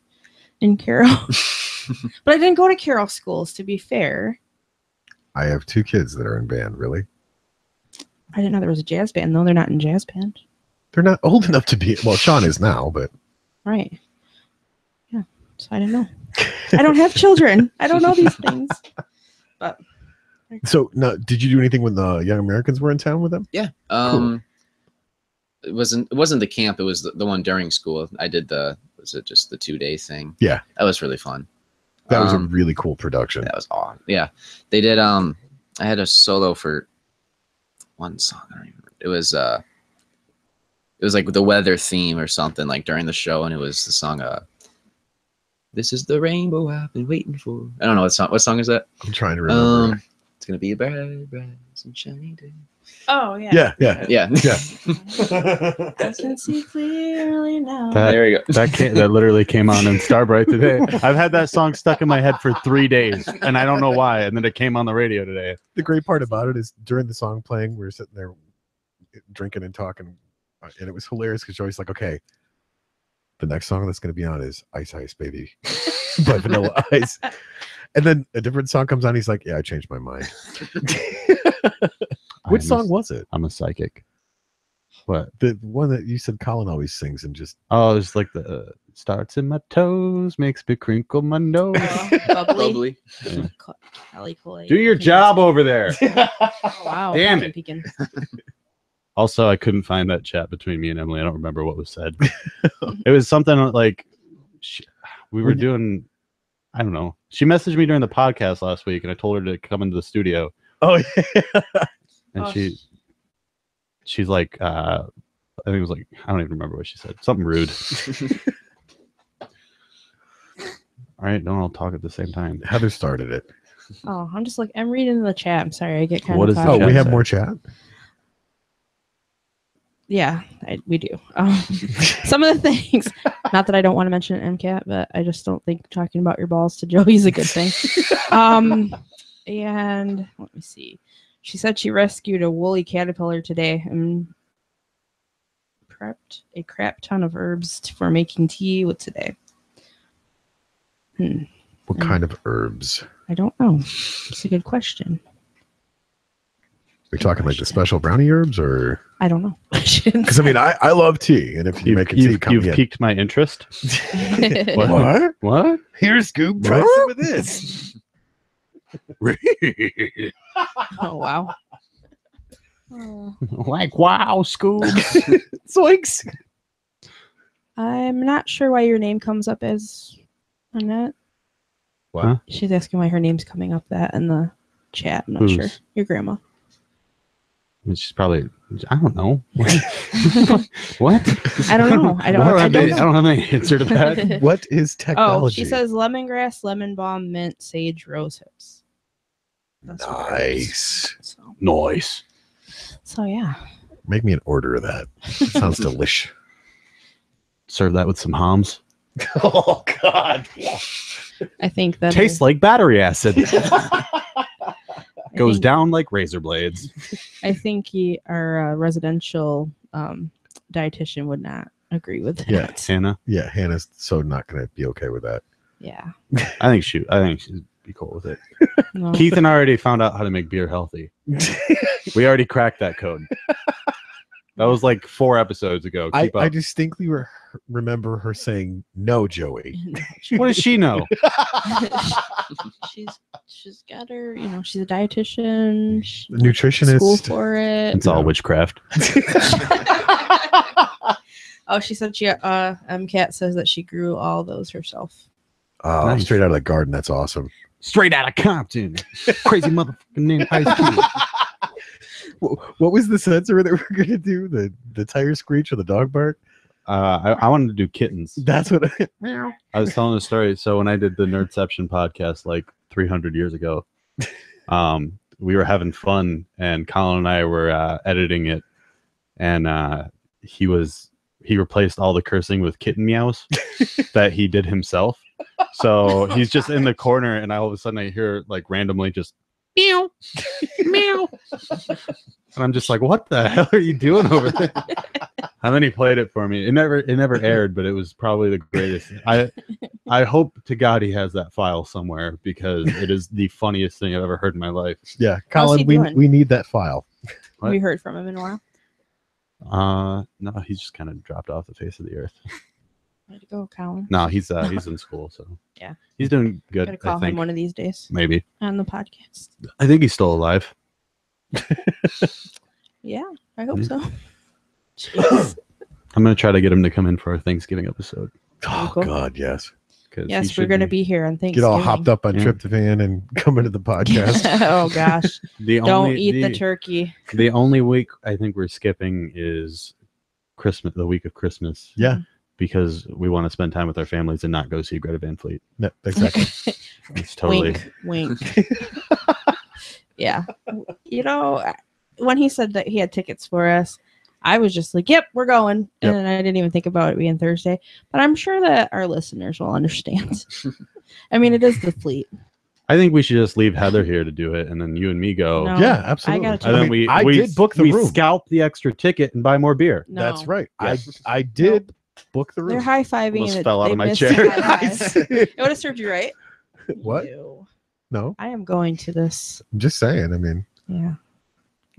in Carroll. But I didn't go to Carroll schools, to be fair. I have 2 kids that are in band. Really, I didn't know there was a jazz band, though. They're not in jazz band. they're not old enough to be. Well, Sean is now, but Right. Yeah. So I didn't know. I don't have children. I don't know these things. But so now, did you do anything when the Young Americans were in town with them? Yeah. Cool. It wasn't the camp. It was the one during school. I did was it just the 2-day thing? Yeah. That was really fun. That was a really cool production. That was awesome. Yeah. They did. I had a solo for one song. I don't even remember. It was like the weather theme or something like during the show, and it was the song. This is the rainbow I've been waiting for. I don't know what song is that? I'm trying to remember. It's gonna be a bright, bright, sunshiny day. oh yeah. Yeah. Yeah. I can see clearly now. There we go. That literally came on in Starbright today. I've had that song stuck in my head for 3 days, and I don't know why. And then it came on the radio today. The great part about it is during the song playing, we were sitting there drinking and talking, and it was hilarious because Joey's like, "Okay, the next song that's going to be on is Ice Ice Baby by Vanilla Ice," and then a different song comes on. He's like, "Yeah, I changed my mind." Which song was it? I'm a psychic. What? The one that you said Colin always sings and just Oh, it's like the starts in my toes, makes me crinkle my nose. Bubbly. Bubbly. Kelly Cooley. Do your job over there. Oh, wow. Damn it. Peeking. Also, I couldn't find that chat between me and Emily. I don't remember what was said. It was something like we were doing. I don't know. She messaged me during the podcast last week, and I told her to come into the studio. oh yeah. And Oh, she's like, I think it was like, I don't even remember what she said. Something rude. All right, don't all talk at the same time. Heather started it. Oh, I'm reading the chat. I'm sorry. I get kind What of is the Oh, chat we have say? more chat. Yeah, we do. Some of the things, not that I don't want to mention MCAT, but I just don't think talking about your balls to Joey is a good thing. And let me see. She said she rescued a woolly caterpillar today and prepped a crap ton of herbs for making tea with today. What kind of herbs? I don't know. It's a good question. Are we talking like the special brownie herbs, or I don't know. She didn't because I mean I love tea, and if you make a tea, come you've get. piqued my interest. say. What? What? Here's Scoop. Try What? some of this. Oh, wow. Oh. Like, wow, Scoob. Zoinks. I'm not sure why your name comes up as Annette. What? Huh? She's asking why her name's coming up that in the chat. I'm not Whose? sure. Your grandma. She's probably, I don't know. What? I don't know. I don't I know. don't have any answer to that. What is Oh, technology? she says lemongrass, lemon balm, mint, sage, rose hips. That's what it is. Nice. Noise. So yeah. Make me an order of that. Sounds delish. Serve that with some hams. Oh God. I think that Tastes like battery acid. Goes think, down like razor blades. I think our residential dietitian would not agree with that. Yeah. Hannah. Yeah, Hannah's so not gonna be okay with that. Yeah. I think she'd be cool with it. No. Keith and I already found out how to make beer healthy. We already cracked that code. That was like 4 episodes ago. I Keep up. distinctly remember her saying no, Joey. What does she know? she's got her, she's a dietitian. She The nutritionist. school for it. It's all No. witchcraft. Oh, she said MCAT says that she grew all those herself. Oh, Nice. straight out of the garden. That's awesome. Straight out of Compton. Crazy motherfucking name Ice Cube. What was the censor that we're gonna do? The tire screech or the dog bark? I wanted to do kittens. That's what. I was telling a story. So when I did the Nerdception podcast like 300 years ago, we were having fun, and Colin and I were editing it, and he replaced all the cursing with kitten meows that he did himself. So he's just in the corner, and all of a sudden I hear like randomly just meow, meow, and I'm just like, "What the hell are you doing over there?" And then he played it for me. It never aired, but it was probably the greatest. I hope to God he has that file somewhere, because it is the funniest thing I've ever heard in my life. Yeah, How's he Colin, doing? we need that file. Have you heard from him in a while? No, he's just kind of dropped off the face of the earth. Way to go, Colin. No, he's in school, so Yeah. he's doing good. Gotta call I think him one of these days maybe. on the podcast. I think he's still alive. Yeah, I hope so. Mm-hmm. Jeez. I'm gonna try to get him to come in for our Thanksgiving episode. Oh Cool. God, yes. 'Cause he Yes, we're should gonna be here on Thanksgiving. Get all hopped up on Yeah. tryptophan and come into the podcast. Oh gosh! The Don't only, eat the turkey. The only week I think we're skipping is Christmas, the week of Christmas. Yeah. Because we want to spend time with our families and not go see Greta Van Fleet. No, exactly. It's totally. Wink, wink. Yeah, you know, when he said that he had tickets for us, I was just like, "Yep, we're going," Yep. and I didn't even think about it being Thursday. But I'm sure that our listeners will understand. I mean, it is the fleet. I think we should just leave Heather here to do it, and then you and me go. No. Yeah, absolutely. I And gotta then check. I did book the we room. scalp the extra ticket and buy more beer. No, That's right. Yeah. I did book the They're room. high fiving. Almost fell out of my chair. It would have served you right. What? Ew. No, I am going to this. I'm just saying. I mean, Yeah.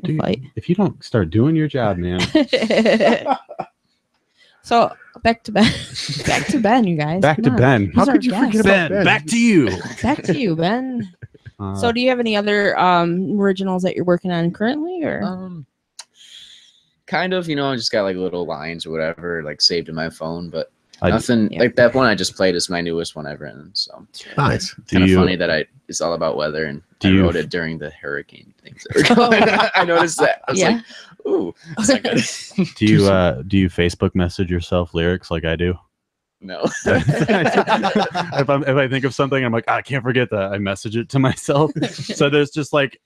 Dude, Fight. if you don't start doing your job, man. So back to Ben. Back to Ben, you guys. Back Come to on. Ben. He's how our could you guest. forget about Ben? Back to you. Back to you, Ben. Uh, So do you have any other originals that you're working on currently, or Kind of, I just got like little lines or whatever, like saved in my phone, but I- nothing Yeah. like that one I just played is my newest one ever, and so nice. do kind of you funny that it's all about weather, and Do I you- wrote it during the hurricane things that were going on. I noticed that. I was Yeah. like, ooh, that's not good. do you Facebook message yourself lyrics like I do? No. if I think of something, I'm like, I can't forget that. I message it to myself. So there's just like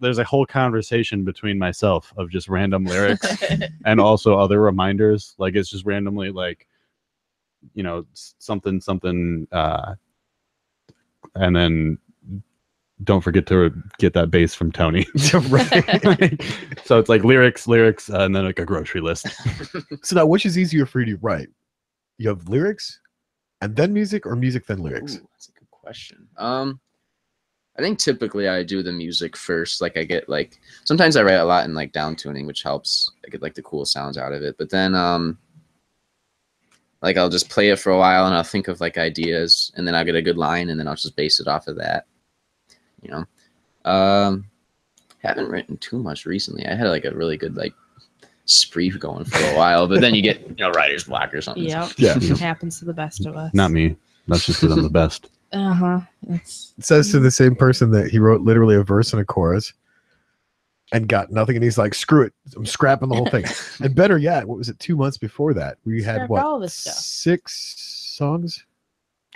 there's a whole conversation between myself of just random lyrics and also other reminders. Like it's just randomly like, something, and then don't forget to get that bass from Tony. Right. So it's like lyrics, and then like a grocery list. So now, which is easier for you to write? You have lyrics and then music, or music then lyrics? Ooh, that's a good question. I think typically I do the music first. Like I get like sometimes I write a lot in like down tuning, which helps. I get like the cool sounds out of it. But then like I'll just play it for a while and I'll think of like ideas, and then I'll get a good line, and then I'll just base it off of that. Haven't written too much recently. I had like a really good like spree going for a while, but then you get writer's block or something. Yep. Yeah. It happens to the best of us. Not me. That's just because I'm the best. Uh-huh. It's It says to the same person that he wrote literally a verse and a chorus and got nothing, and he's like, "Screw it, I'm scrapping the whole thing." And better yet, what was it? 2 months before that, we had Scrapped what? all this stuff. 6 songs.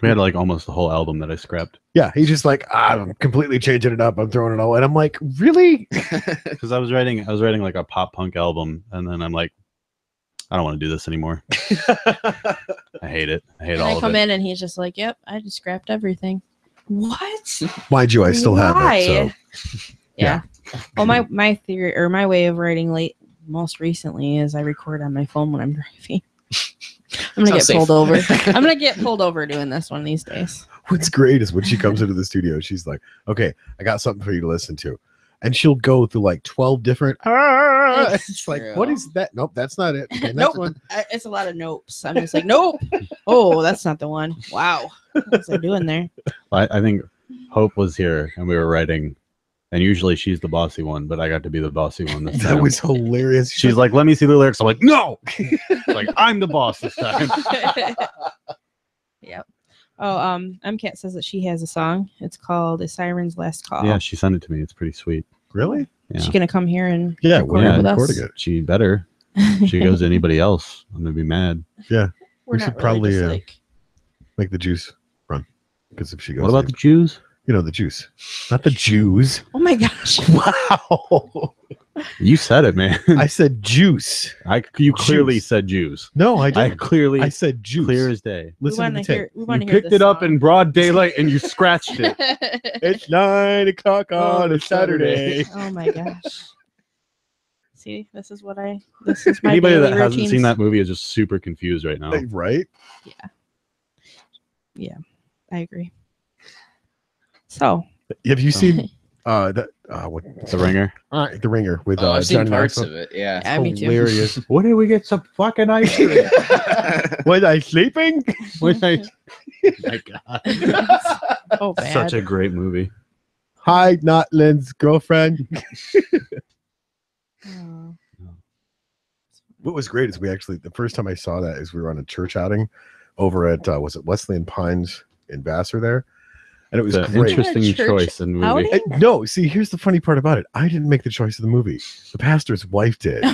We had like almost the whole album that I scrapped Yeah, he's just like, I'm completely changing it up. I'm throwing it all, and I'm like, really? because I was writing like a pop punk album, and then I'm like, I don't want to do this anymore. I hate it. I hate and all I of come it. in and he's just like, "Yep, I just scrapped everything." What? Mind you, I still have it. So Yeah. Well, my theory or my way of writing most recently is I record on my phone when I'm driving. I'm gonna Sounds get pulled over. safe. I'm gonna get pulled over doing this one these days. what's great is when she comes into the studio, she's like, "Okay, I got something for you to listen to," and she'll go through like 12 different. It's like, true. what is that? Nope, that's not it. Okay, next Nope. one. It's a lot of nopes. I'm just like, nope. Oh, that's not the one. Wow. What's I doing there? I think Hope was here, and we were writing, and usually she's the bossy one, but I got to be the bossy one this That time. was hilarious. She's like, "Let me see the lyrics." I'm like, "No!" Like I'm the boss this time. Yep. Oh, MCAT says that she has a song. It's called "A Siren's Last Call." Yeah, she sent it to me. It's pretty sweet. Really? Yeah. She gonna come here and Yeah, record we're it with recording us? it. She better. If she goes to anybody else, I'm gonna be mad. We're We not should really probably, just, like, make the juice run. Because if she goes, What about the Jews? the juice, not the Jews. oh my gosh. Wow, You said it, man. I said juice. You clearly Juice. said Jews. No, I I didn't. clearly I said juice. clear as day. Listen to the tape. We You want to hear picked it up in broad daylight and you scratched it. It's 9 o'clock on On a a Saturday. Saturday. Oh my gosh. See, this is my Anybody that daily hasn't routines. seen that movie is just super confused right now. Right? I agree. So Have you seen what The Ringer. The Ringer with Oh, I've seen Johnny parts Knoxville? of it. Yeah. yeah, me too. Hilarious. When did we get some fucking ice cream? Was I sleeping? When I... My God. Oh bad. Such a great movie. Hi, not Lynn's girlfriend. Oh. What was great is the first time I saw that is we were on a church outing over at was it Wesleyan Pines in Vassar there, and it was It's an great. interesting Church choice in movie. outing? No, see, here's the funny part about it. I didn't make the choice of the movie. The pastor's wife did.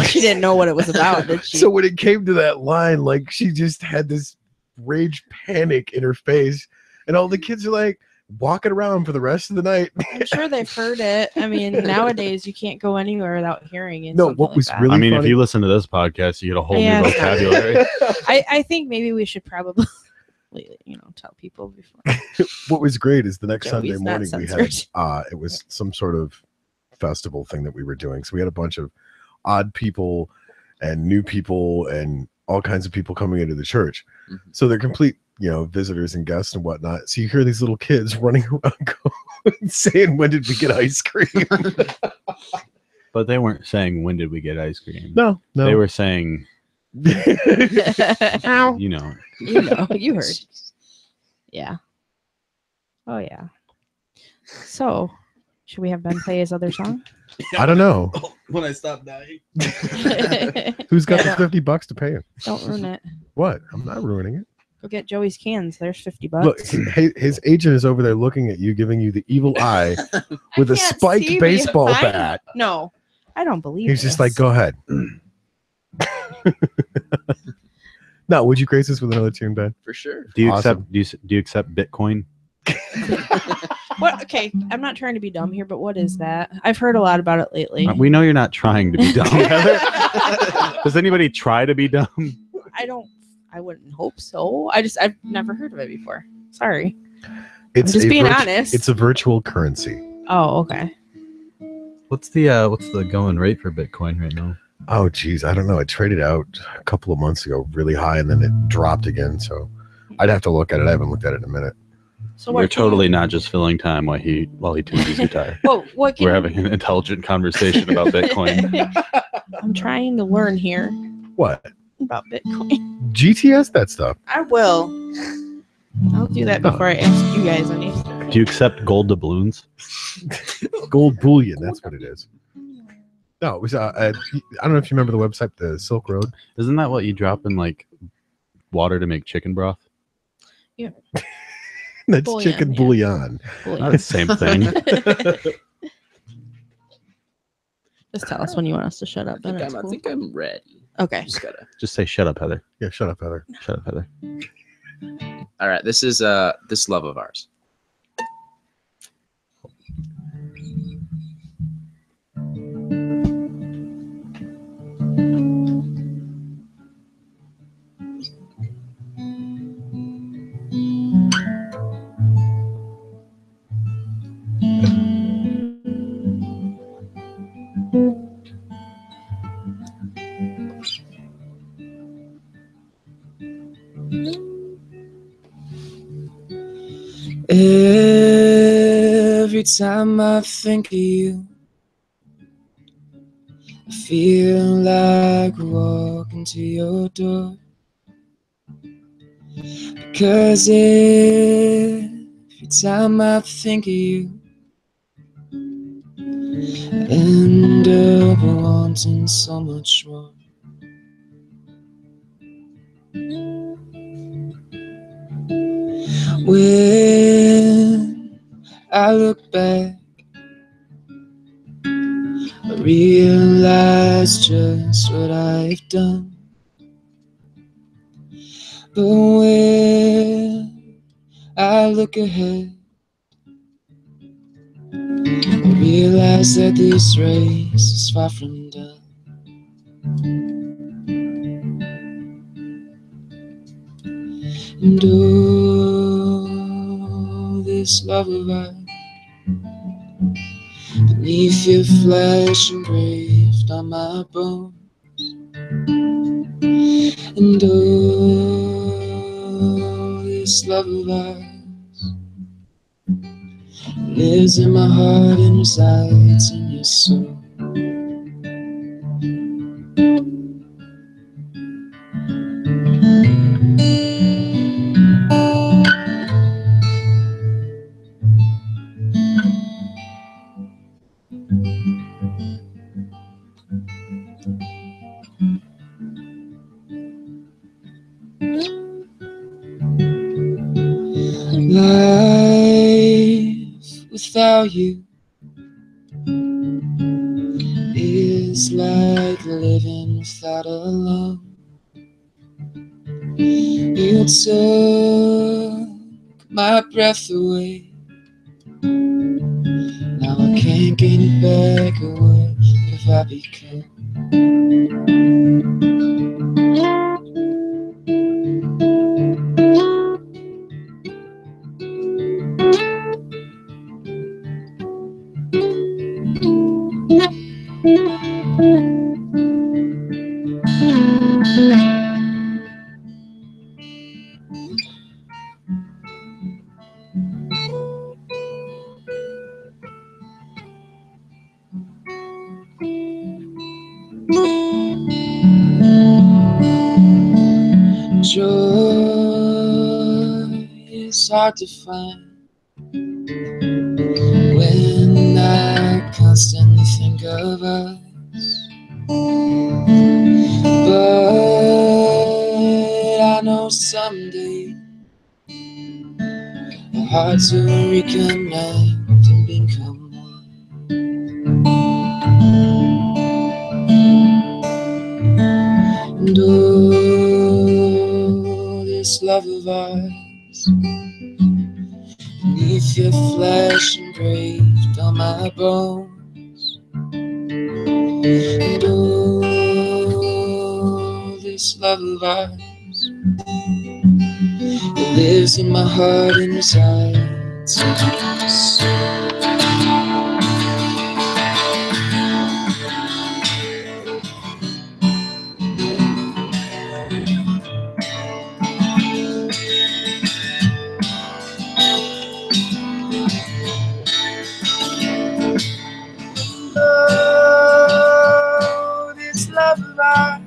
She didn't know what it was about, did she? So when it came to that line, like she just had this rage panic in her face, and all the kids are like walking around for the rest of the night. I'm sure they've heard it. I mean, nowadays you can't go anywhere without hearing it. No, what was really I mean, if funny- you listen to this podcast, you get a whole Yeah. new vocabulary. I think maybe we should probably, tell people before. what was great is the next Joey's Sunday not morning we had censored. it was some sort of festival thing that we were doing. So we had a bunch of odd people and new people and all kinds of people coming into the church. Mhm. So they're complete, visitors and guests and whatnot. So you hear these little kids running around going, saying, "When did we get ice cream?" But they weren't saying, when did we get ice cream? No. They were saying, Ow. you know, You heard. Yeah. Oh yeah. So, should we have Ben play his other song? I don't know when I stopped dying. who's got Yeah, the $50 to pay him. Don't ruin it. What? I'm not ruining it. Go get Joey's cans. There's $50. Look, his agent is over there looking at you, giving you the evil eye with a can't spiked see baseball behind- bat. No, I don't believe. He's just this. like, "Go ahead." Now, would you grace us with another tune, Ben? For sure. Do you Awesome. accept? Do you accept Bitcoin? What? Okay, I'm not trying to be dumb here, but what is that? I've heard a lot about it lately. We know you're not trying to be dumb. Heather. Does anybody try to be dumb? I wouldn't hope so. I've never heard of it before. Sorry. It's just a being honest. It's a virtual currency. Oh, okay. What's the going rate for Bitcoin right now? Oh, geez, I don't know. It traded out a couple of months ago really high, and then it dropped again. So I'd have to look at it. I haven't looked at it in a minute. So We're what can totally you- not just filling time while he tunes his guitar. What can We're having an intelligent conversation about Bitcoin. I'm trying to learn here What? about Bitcoin. GTS? That stuff. I will. I'll do that before I ask you guys any. Do you accept gold doubloons? Gold bullion. That's what it is. No, it was. I don't know if you remember the website, the Silk Road. Isn't that what you drop in like water to make chicken broth? That's Bullion, chicken yeah. bouillon. Not the same thing. Just tell us when you want us to shut up. Then it's I cool. think I'm ready. Okay. Just gotta. Just say, "Shut up, Heather." Yeah, shut up, Heather. Shut up, Heather. All right. This is This Love of Ours. Every time I think of you, I feel like walking to your door. Because every time I think of you, I end up wanting so much more. When I look back realize just what I've done. But when I look ahead, I realize that this race is far from done. And oh, this love of ours, beneath your flesh engraved on my bones. And oh, this love of ours lives in my heart and resides in your soul. Life without you is like living without a love. You took my breath away. Now I can't gain it back. What have I become? Joy is hard to find when I constantly think of us. But I know someday our hearts will reconnect and become one. And oh, this love of ours, beneath your flesh engraved on my bones. And oh, this love of ours, it lives in my heart and resides in your soul. Oh, this love of ours,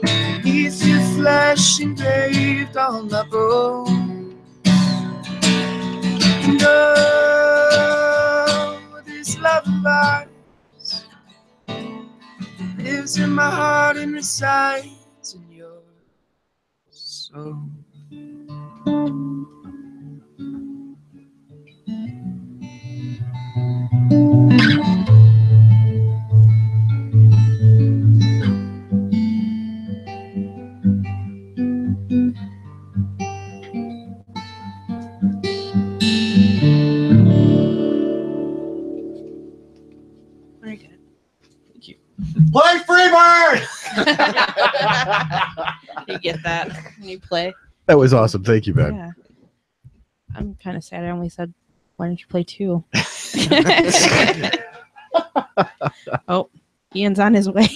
beneath your flesh engraved on my bone. And oh, this love of ours lives in my heart and resides in your soul. Very good. Thank you. Play Freebird! You get that when you play. That was awesome. Thank you, Ben. Yeah. I'm kind of sad. I only said, why don't you play 2? Oh, Ian's on his way.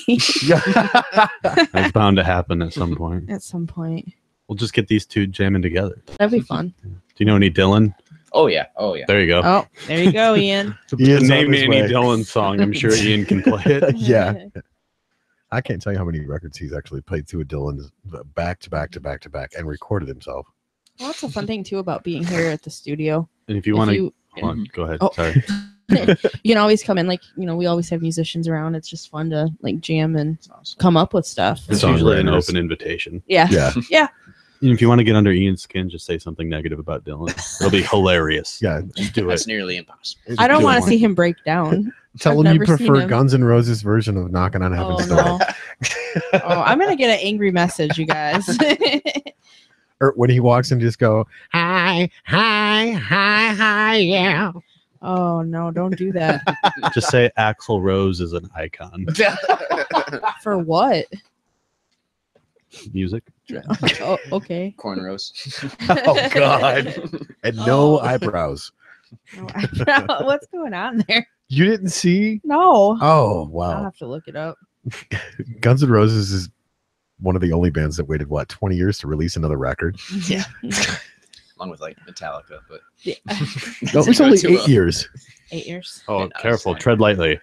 That's bound to happen at some point. At some point. We'll just get these two jamming together. That'd be fun. Do you know any Dylan? Oh yeah. Oh yeah. There you go. Oh, there you go, Ian. Ian's Name on me his any way. Dylan song. I'm sure Ian can play it. Yeah. I can't tell you how many records he's actually played through with Dylan back to back to back to back and recorded himself. Well, that's a fun thing too about being here at the studio. And if you want to, you go ahead. Oh. Sorry. can always come in, like, we always have musicians around. It's just fun to like jam and That's awesome. come up with stuff. It's usually an Songwriters. open invitation. Yeah. Yeah. Yeah. If you want to get under Ian's skin, just say something negative about Dylan. It'll be hilarious. Yeah, Just do That's it. nearly impossible. I don't do want it. to see him break down. tell I've him you never seen prefer him. Guns N' Roses version of knocking on heaven's Oh, door. no. Oh, I'm gonna get an angry message, you guys. Or when he walks in, just go, hi, hi, hi, hi, yeah. Oh no, don't do that. Just say Axl Rose is an icon. For what? Music. Oh, okay. Cornrows. Oh, God. And no Oh. eyebrows. No, what's going on there? You didn't see? No. Oh, I'll wow. have to look it up. Guns N' Roses is one of the only bands that waited, 20 years to release another record? Yeah. Along with like Metallica, but Yeah. No, it was Go only too 8 well. years. 8 years. Oh, Yeah, no, careful. it's fine. Tread lightly.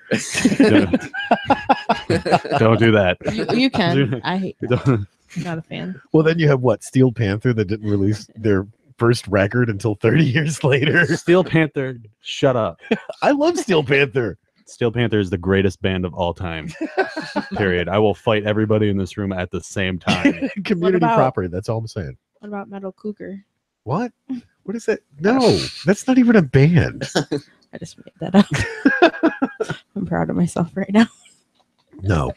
Don't do that. You can. I'm Don't- not a fan. Well, then you have Steel Panther that didn't release their first record until 30 years later. Steel Panther, shut up. I love Steel Panther. Steel Panther is the greatest band of all time. Period. I will fight everybody in this room at the same time. Community about- property. That's all I'm saying. What about Metal Cougar? What? What is that? No, that's not even a band. I just made that up. I'm proud of myself right now. No,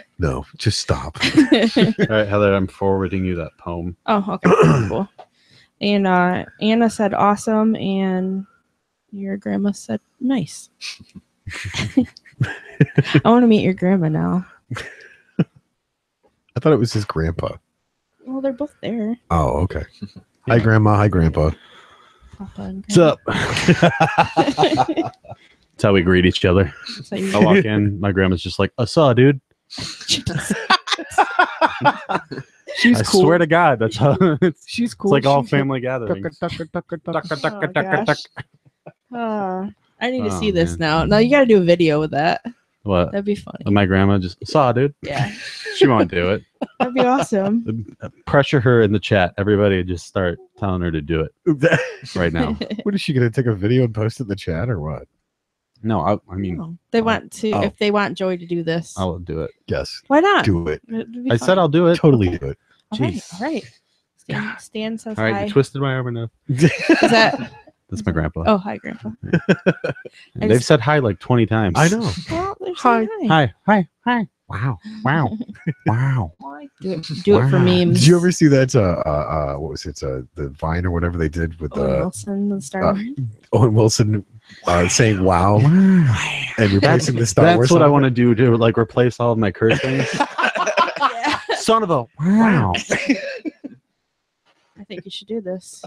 just stop. All right, Heather, I'm forwarding you that poem. Oh, okay. Cool. And Anna said awesome, and your grandma said nice. I want to meet your grandma now. I thought it was his grandpa. Well, they're both there. Oh, okay. Hi, Grandma. Hi, Grandpa. Papa and What's up? That's how we greet each other. So you- I walk in, my grandma's just like, I saw, dude. She's I swear to God, that's how it's, She's it's cool. like all She's- family gatherings. Oh, gosh. I need to Oh, see this man. now. No, you got to do a video with that. What? That'd be funny. My grandma just saw, dude. Yeah, She won't do it. that'd be awesome. Pressure her in the chat. Everybody just start telling her to do it right now. What is she going to take a video and post it in the chat or what? No, I mean, Oh, they want to. Oh. If they want Joey to do this, I'll do it. Yes. why not? Do it. It'd be I fun. said I'll do it. Totally do it. All right, Jeez. all right. Stan says All right, hi. you twisted my arm enough. Is that? That's my grandpa. Oh, hi, Grandpa. And they've said hi like 20 times. I know. Well, they're Hi. saying Hi. Wow. Wow. Wow. Do it for Wow. memes. Did you ever see that? What was it? The Vine or whatever they did with Owen Wilson, the Star uh, Wars? Owen Wilson saying "Wow" and replacing the Star That's Wars. what I song? want to do to like replace all of my cursing. Son of a wow. I think you should do this.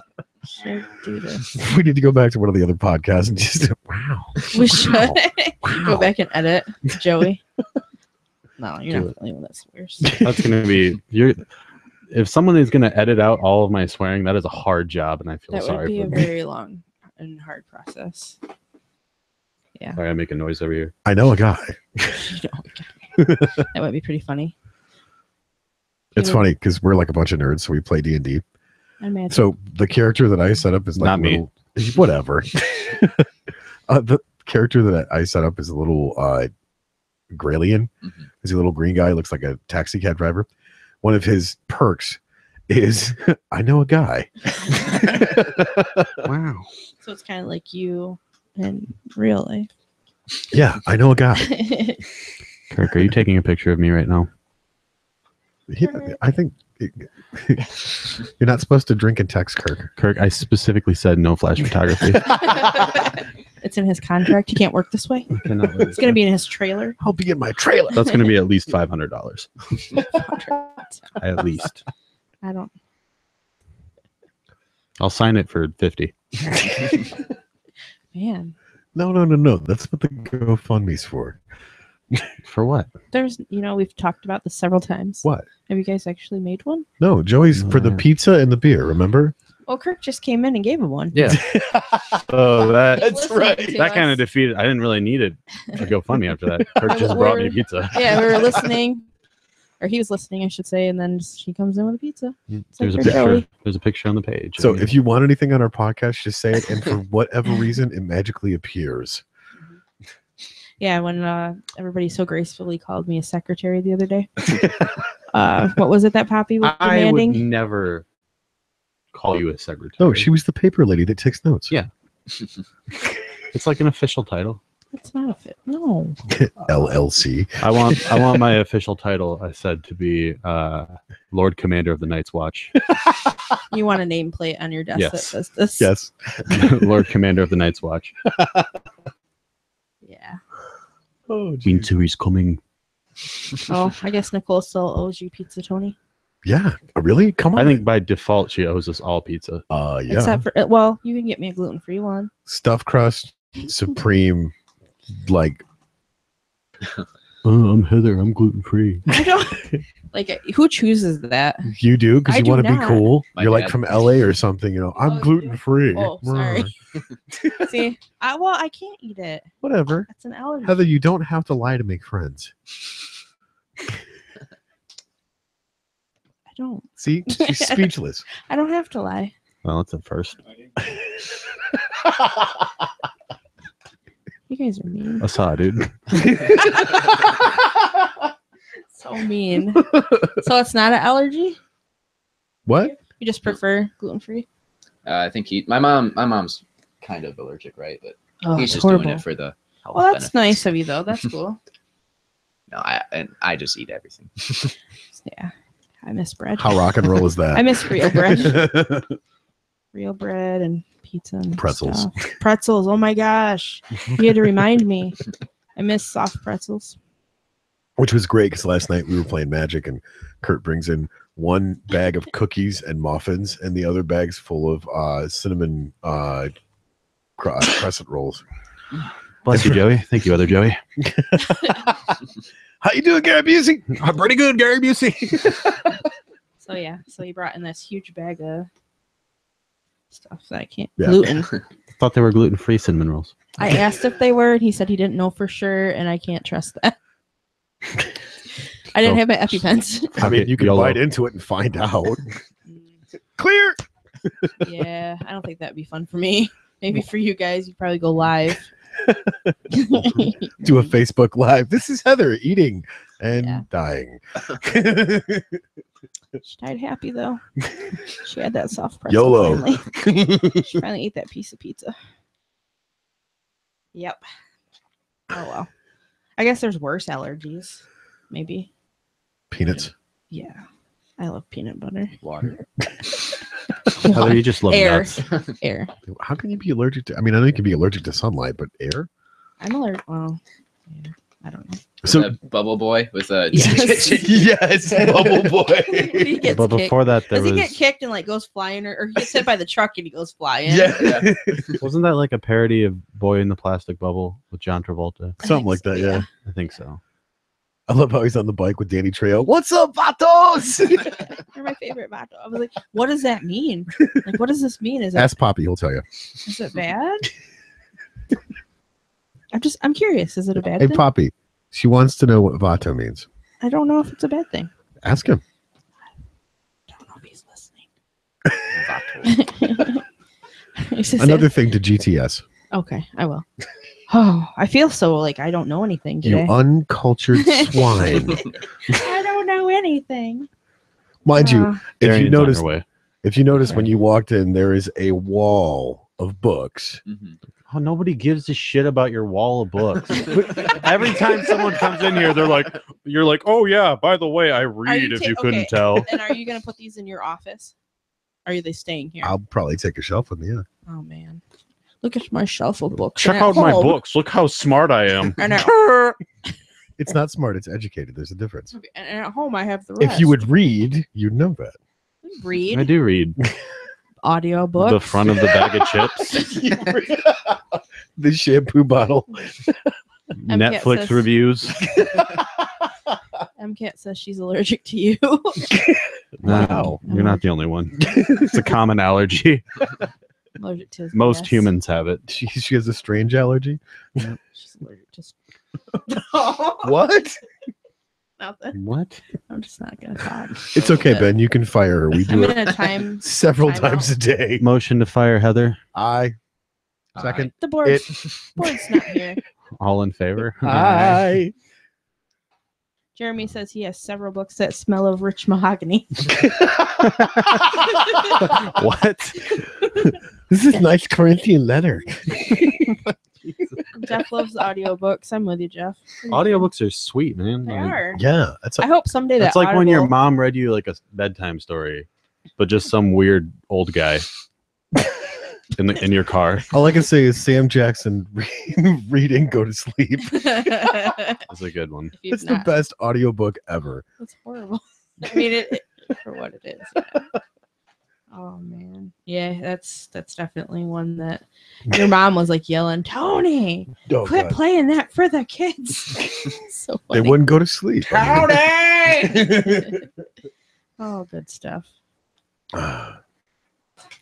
Should do this. We need to go back to one of the other podcasts and just wow. We should Wow. go back and edit Joey. No, you're Do not the only one that swears. That's gonna be if someone is gonna edit out all of my swearing, that is a hard job, and I feel That would sorry be for a them. very long and hard process. Sorry, I make a noise over here. I know a guy. You know, that would be pretty funny. It's Yeah. funny because we're like a bunch of nerds, so we play D&D. I imagine. So the character that I set up is like Not me. little, whatever. The character that I set up is a little Grailian. Mhm. He's a little green guy, looks like a taxi cab driver. One of his perks is I know a guy. Wow. So it's kind of like you in real life. Yeah, I know a guy. Kirk, are you taking a picture of me right now? Yeah, I think you're not supposed to drink and text, Kirk. Kirk, I specifically said no flash photography. It's in his contract. He can't work this way. It's going to be in his trailer. I'll be in my trailer. That's gonna be at least $500. At least. I don't. I'll sign it for 50. Man, No. That's what the GoFundMe's for. For what? there's, we've talked about this several times. What? Have you guys actually made one? No, Joey's for the Yeah. pizza and the beer, remember? Well, Kirk just came in and gave him one. Yeah. Oh, that He's listening to that kind us. of defeated. I didn't really need it to go funny after that. Kirk just brought me pizza. Yeah, we were listening, or he was listening, I should say, and then she comes in with a pizza. There's a for picture. Joey. There's a picture on the page. So if you want anything on our podcast, just say it, and for whatever reason, it magically appears. Yeah, when everybody so gracefully called me a secretary the other day. What was it that Poppy was I would demanding? never call you a secretary. No, she was the paper lady that takes notes. Yeah. It's like an official title. That's not a fit. No. LLC. I want my official title, I said, to be Lord Commander of the Night's Watch. You want a nameplate on your desk that Yes. says this? Yes. Lord Commander of the Night's Watch. Yeah. Oh, geez. Winter is coming. Oh, I guess Nicole still owes you pizza, Tony. Yeah. Really? Come on. I think by default she owes us all pizza. Yeah. Except for, well, you can get me a gluten-free one. Stuffed crust, supreme, like. Oh, I'm Heather. I'm gluten free. I don't like. Who chooses that? You do because I you do want to be not. cool. My You're like dad. from LA or something, you know. I'm Oh, gluten free. Oh, sorry. See, I can't eat it. Whatever. That's an allergy. Heather, you don't have to lie to make friends. I don't. See, she's speechless. I don't have to lie. Well, that's a first. You guys are mean. I saw it, dude. So mean. So it's not an allergy. What? You just prefer gluten-free. I think my mom's kind of allergic, right? But Oh, he's it's just horrible. doing it for the health Well, that's benefits. nice of you, though. That's cool. No, I just eat everything. Yeah, I miss bread. How rock and roll is that? I miss real bread. Real bread and pizza and Pretzels. stuff. Pretzels. Oh my gosh, you had to remind me. I miss soft pretzels. Which was great because last night we were playing Magic and Kurt brings in one bag of cookies and muffins and the other bag's full of cinnamon crescent rolls. Bless you, Joey. Thank you, other Joey. How you doing, Gary Busey? I'm pretty good, Gary Busey. So yeah, so he brought in this huge bag of stuff that I can't Yeah. gluten. Thought they were gluten-free cinnamon rolls. I asked if they were, and he said he didn't know for sure, and I can't trust that. I didn't Oh. have my EpiPens. I mean, Okay, you can YOLO. bite into it and find out. Clear. Yeah, I don't think that'd be fun for me. Maybe for you guys, you'd probably go live. Do a Facebook Live. This is Heather eating and Yeah. dying. She died happy though. She had that soft pretzel. YOLO. Finally. She finally ate that piece of pizza. Yep. Oh well. I guess there's worse allergies. Maybe. Peanuts. Yeah. I love peanut butter. Water. Heather, you just love Air. nuts. Air. How can you be allergic to? I mean, I know you can be allergic to sunlight, but air. I'm allergic. Well, yeah, I don't know. So The bubble boy with a Yes. yes, bubble He boy. gets But kicked. before that, there Does he was... get kicked and like goes flying, or he gets hit by the truck and he goes flying? Yeah, Wasn't that like a parody of Boy in the Plastic Bubble with John Travolta? I something think like so, that. Yeah. I think so. I love how he's on the bike with Danny Trejo. What's up, vatos? You're my favorite vato. I was like, what does that mean? Like, what does this mean? Is Ask Poppy, he'll tell you. it bad? I'm curious. Is it a bad Hey, thing? Poppy, she wants to know what vato means. I don't know if it's a bad thing. Ask him. I don't know if he's Vato. listening. He's just Another thing to GTS. okay, I will. Oh, I feel so like I don't know anything You today. uncultured swine. I don't know anything. Mind you, if Darian's you on notice, her way. when you walked in, there is a wall of books. Mhm. Oh, nobody gives a shit about your wall of books. Every time someone comes in here, you're like, oh yeah, by the way, I read if you couldn't tell. And are you gonna put these in your office? Or are they staying here? I'll probably take a shelf with me. Yeah. Oh man, look at my shelf of books. Check And at out my home- books. Look how smart I am. And at, It's not smart. It's educated. There's a difference. and at home, I have the rest. If you would read, you'd know that. read I do read audio books, the front of the bag of chips, The shampoo bottle. Netflix says- reviews. MCAT says she's allergic to you. Wow. You're not the only one. It's a common allergy. Allergic to Most yes. humans have it. She has a strange allergy. She's allergic to. What? Nothing. What? I'm just not gonna talk. It's okay, But Ben. You can fire her. We I'm do it in a time. several time times out. a day. Motion to fire Heather. I. Second. The board. It. Board's not here. All in favor? I. Jeremy says he has several books that smell of rich mahogany. What? This is nice Corinthian leather. Jeff loves audiobooks. I'm with you, Jeff. Audiobooks are sweet, man. They Like, are. Yeah, that's I hope someday That's that like when your Audible- mom read you like a bedtime story, but just some weird old guy in your car. all I can say is Sam Jackson reading Go to Sleep. That's a good one. If you've It's the not- best audiobook ever. That's horrible. I mean, it for what it is. Yeah. Oh man, yeah, that's definitely one that your mom was like yelling, "Tony, Oh, quit God. playing that for the kids." So They funny. wouldn't go to sleep. Oh, good stuff.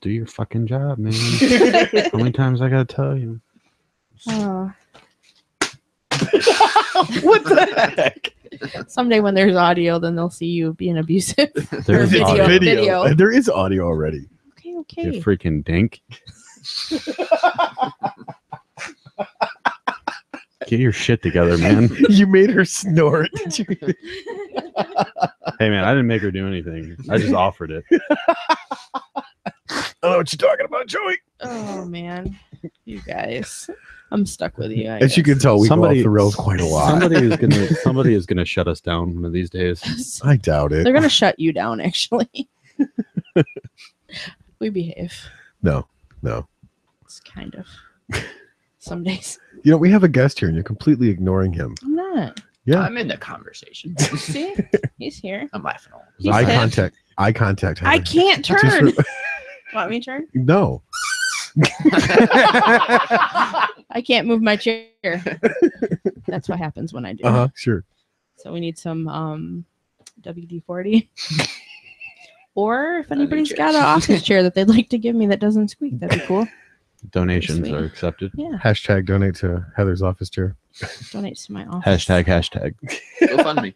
Do your fucking job, man. How many times I gotta tell you? Oh, What the heck? someday when there's audio, then they'll see you being abusive. There's video. audio. Video. There is audio already. Okay, You okay. freaking dink. Get your shit together, man. You made her snort. Did you? Hey, man, I didn't make her do anything. I just offered it. I don't know what you're talking about, Joey. Oh man, you guys, I'm stuck with you. I As you guess. can tell, we go Somebody- off the rails quite a lot. Somebody is gonna shut us down one of these days. I doubt it. They're gonna shut you down. Actually, we behave. No. It's kind of some days. You know, we have a guest here and you're completely ignoring him. I'm not. Yeah. I'm in the conversation. See, he's here. I'm laughing all. He's Eye hip. contact. Eye contact. I Heather. can't Just turn. for- Want me to turn? No. I can't move my chair. That's what happens when I do. Uh-huh. Sure. So we need some WD-40. Or if anybody's chair. got an office chair that they'd like to give me that doesn't squeak, that'd be cool. Donations Sweet. are accepted. Yeah, Hashtag donate to Heather's office chair. donate to my office. Hashtag. Go fund me.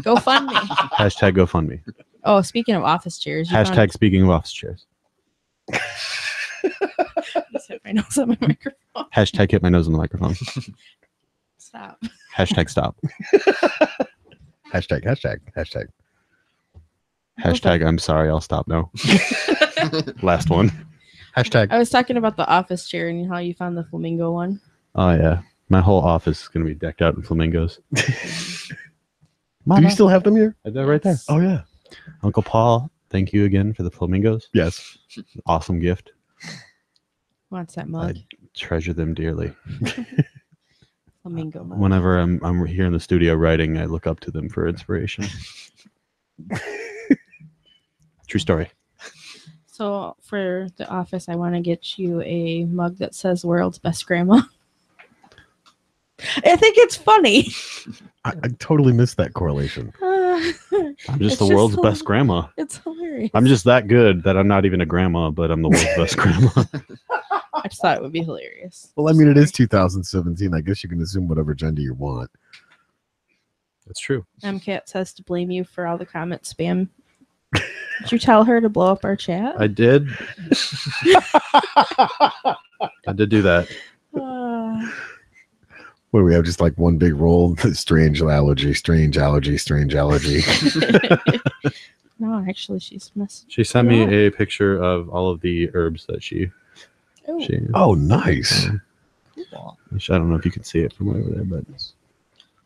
Go fund me. Hashtag GoFundMe. Oh, speaking of office chairs, you Hashtag speaking of office chairs. Just hit my nose on my microphone. Hashtag hit my nose on the microphone. Stop. Hashtag stop. Hashtag. Hashtag I'm sorry, I'll stop now. Last one. Hashtag. I was talking about the office chair and how you found the flamingo one. Oh yeah. My whole office is gonna be decked out in flamingos. Do you still have them here? They're right there. Yes. Oh, yeah. Uncle Paul, thank you again for the flamingos. Yes. Awesome gift. What's that mug? Treasure them dearly. Flamingo mug. Whenever I'm here in the studio writing, I look up to them for inspiration. True story. So for the office, I want to get you a mug that says "World's Best Grandma." I think it's funny. I totally missed that correlation. I'm just It's the just world's so- best grandma. It's hilarious. I'm just that good that I'm not even a grandma, but I'm the world's best grandma. I just thought it would be hilarious. Well, I mean, it is 2017. I guess you can assume whatever gender you want. That's true. MCAT says to blame you for all the comment spam. Did you tell her to blow up our chat? I did. I did do that. What do we have? Just like one big roll? Strange allergy. No, actually, she's missed. She sent me a picture of all of the herbs that she. Oh, Oh, nice. cool. I don't know if you can see it from over there, but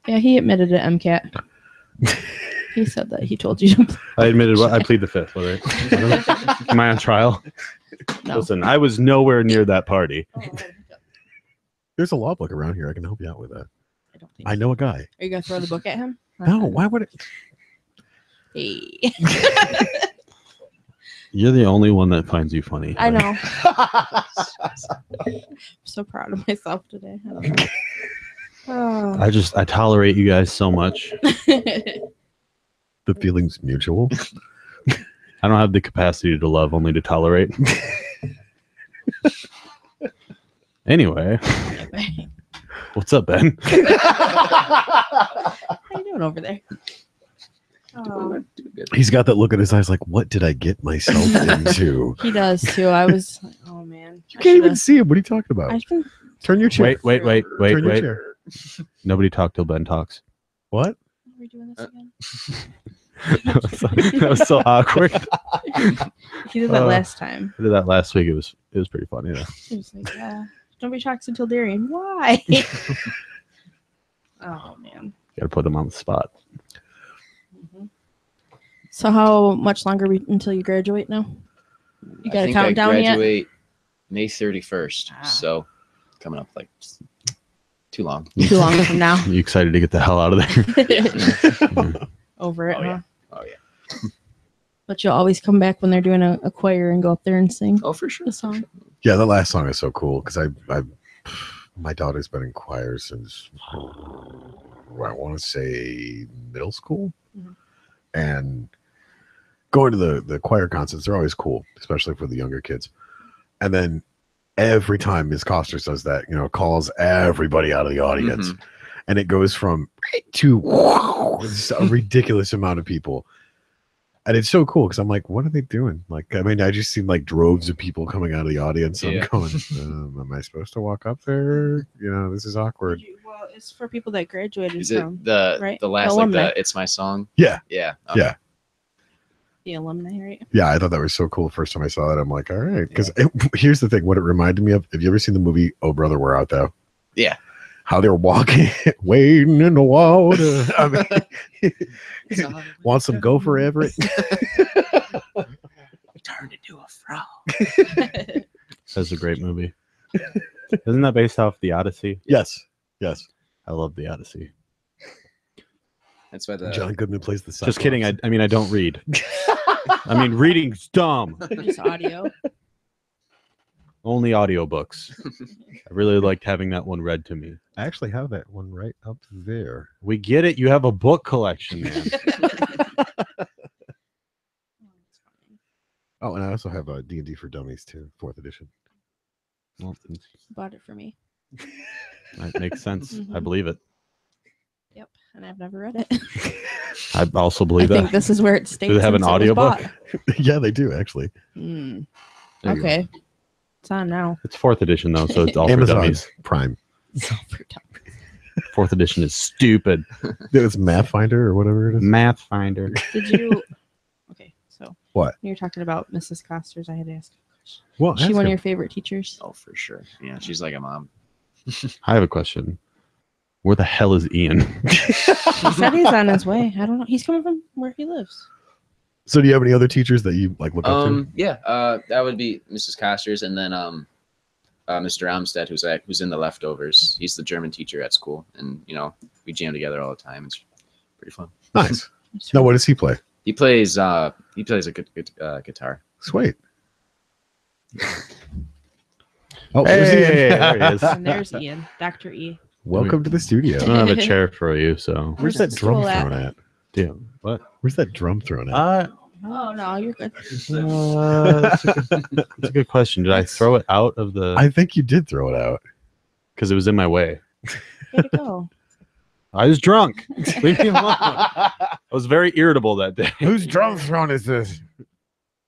Yeah, he admitted it, MCAT. He said that he told you to. I admitted I plead the fifth. All right. Am I on trial? No. Listen, I was nowhere near that party. There's a law book around here. I can help you out with that. I don't think. I know a guy. Are you gonna throw the book at him? No, why would it? Hey. You're the only one that finds you funny. I know. I'm so proud of myself today. I don't know. Oh. I tolerate you guys so much. The feeling's mutual. I don't have the capacity to love, only to tolerate. Anyway, what's up, Ben? How you doing over there? Oh, He's got that look in his eyes like, what did I get myself into? he does too. I was like, oh man. You can't even see him. What are you talking about? I've been Turn your chair. Wait. Turn your chair. Nobody talk till Ben talks. What? we doing this again? that was so awkward. He did that last time. I did that last week. It was pretty funny. Yeah. He was like, don't be talks until Darian. Why? Oh man. Got to put him on the spot. So how much longer until you graduate now? You got a countdown yet? I graduate May 31st. So coming up like too long. Too long from now. You excited to get the hell out of there? Over it, huh? Oh yeah. But you'll always come back when they're doing a choir and go up there and sing Oh, for sure. the song. Yeah, the last song is so cool because my daughter's been in choir since I want to say middle school, and going to the choir concerts, they're always cool, especially for the younger kids. And then every time Ms. Costers does that, calls everybody out of the audience, and it goes from to a ridiculous amount of people. And it's so cool because I'm like, what are they doing? Like, I mean, I just seen like droves of people coming out of the audience. Yeah. I'm going, am I supposed to walk up there? This is awkward. Well, it's for people that graduated Is it from the last alumni. like the It's My Song? Yeah. Yeah. Yeah. The alumni, right? Yeah, I thought that was so cool. The first time I saw that, I'm like, all right. Because here's the thing: what it reminded me of. Have you ever seen the movie Oh Brother, Where Art Thou? Yeah. How they're walking, wading in the water. I mean, want some Gopher Everett? Turned into a frog. That's a great movie. Isn't that based off the Odyssey? Yes. I love the Odyssey. That's why the John Goodman plays the. Just kidding. I mean, I don't read. I mean, reading's dumb. Just audio. Only audiobooks. I really liked having that one read to me. I actually have that one right up there. We get it. You have a book collection, man. Oh, and I also have D&D for Dummies too, 4th edition. Well, Bought it for me. that makes sense. I Mhm. believe it. Yep, and I've never read it. I also I believe think that. this is where it stays. Do they have an audiobook? Yeah, they do actually. There you go. Okay, it's on now. It's 4th edition though, so it's all for Amazon dummies. Prime. So for dummies. 4th edition is stupid. It's Math Finder or whatever it is. Math Finder. Did you? Okay, so What? when you're talking about Mrs. Costers, I had to ask. Well, Is she ask one of him. your favorite teachers? Oh, for sure. Yeah, she's like a mom. I have a question. Where the hell is Ian? He said he's on his way. I don't know. He's coming from where he lives. So, do you have any other teachers that you like look up to? Yeah, that would be Mrs. Costers, and then Mr. Amstead, who's in the leftovers. He's the German teacher at school, and we jam together all the time. It's pretty fun. Nice. Now, what does he play? He plays a good guitar. Sweet. Oh, there's Ian. Hey, there he is. And there's Ian, Dr. E. Welcome to the studio. I don't have a chair for you, so. Where's that drum Stool at? thrown at? Damn. What? Where's that drum thrown at? Oh no, you're good. That's a good question. Did I throw it out of the? I think you did throw it out. Because it was in my way. Way to go. I was drunk. Leave me alone. I was very irritable that day. Whose drum throne is this?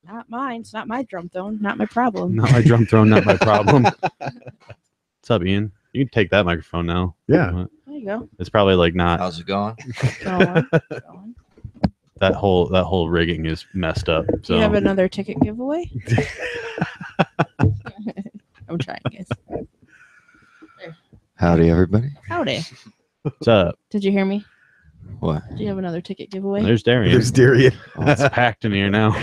Not mine. It's not my drum throne. Not my problem. Not my drum throne, not my problem. What's up, Ian? You can take that microphone now. Yeah. There you go. It's probably like not. How's it going? Go on. Go on. That whole rigging is messed up. Do So you have another ticket giveaway? I'm trying, guys. Howdy, everybody. Howdy. what's up? Did you hear me? What? Do you have another ticket giveaway? There's Darian. There's Darian. Oh, it's packed in here now.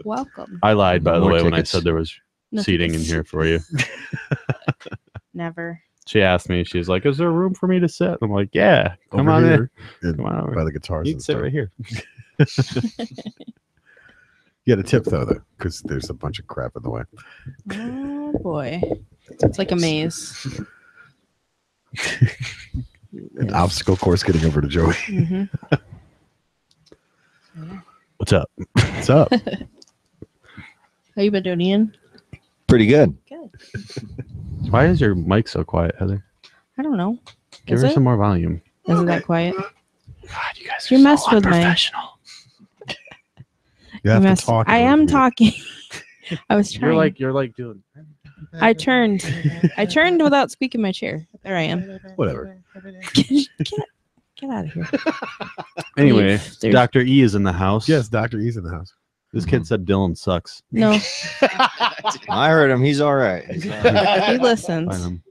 Welcome. I lied, by the More way, when I tickets. said there was No seating in tickets. here for you. Never. She asked me, she was like, "Is there room for me to sit?" I'm like, "Yeah, come Over on here in. Come on by over. the guitars. You and can sit stuff. right here." You got a tip though, because there's a bunch of crap in the way. Oh boy. It's like a maze. An obstacle course getting over to Joey. Mm-hmm. What's up? What's up? How you been doing, Ian? Pretty good. Good. Why is your mic so quiet, Heather? I don't know. Give Is her it? some more volume. Isn't that quiet? God, you guys You are messed so with my- unprofessional. You have Mess- to talk. I in order am to be- talking. I was trying. You're like doing. I turned. I turned without squeaking my chair. There I am. Whatever. Can Get out of here. Anyway, There's- Dr. E is in the house. Yes, Dr. E's in the house. This kid said Dylan sucks. No, I heard him. He's all right. He's all right. he Find listens. him.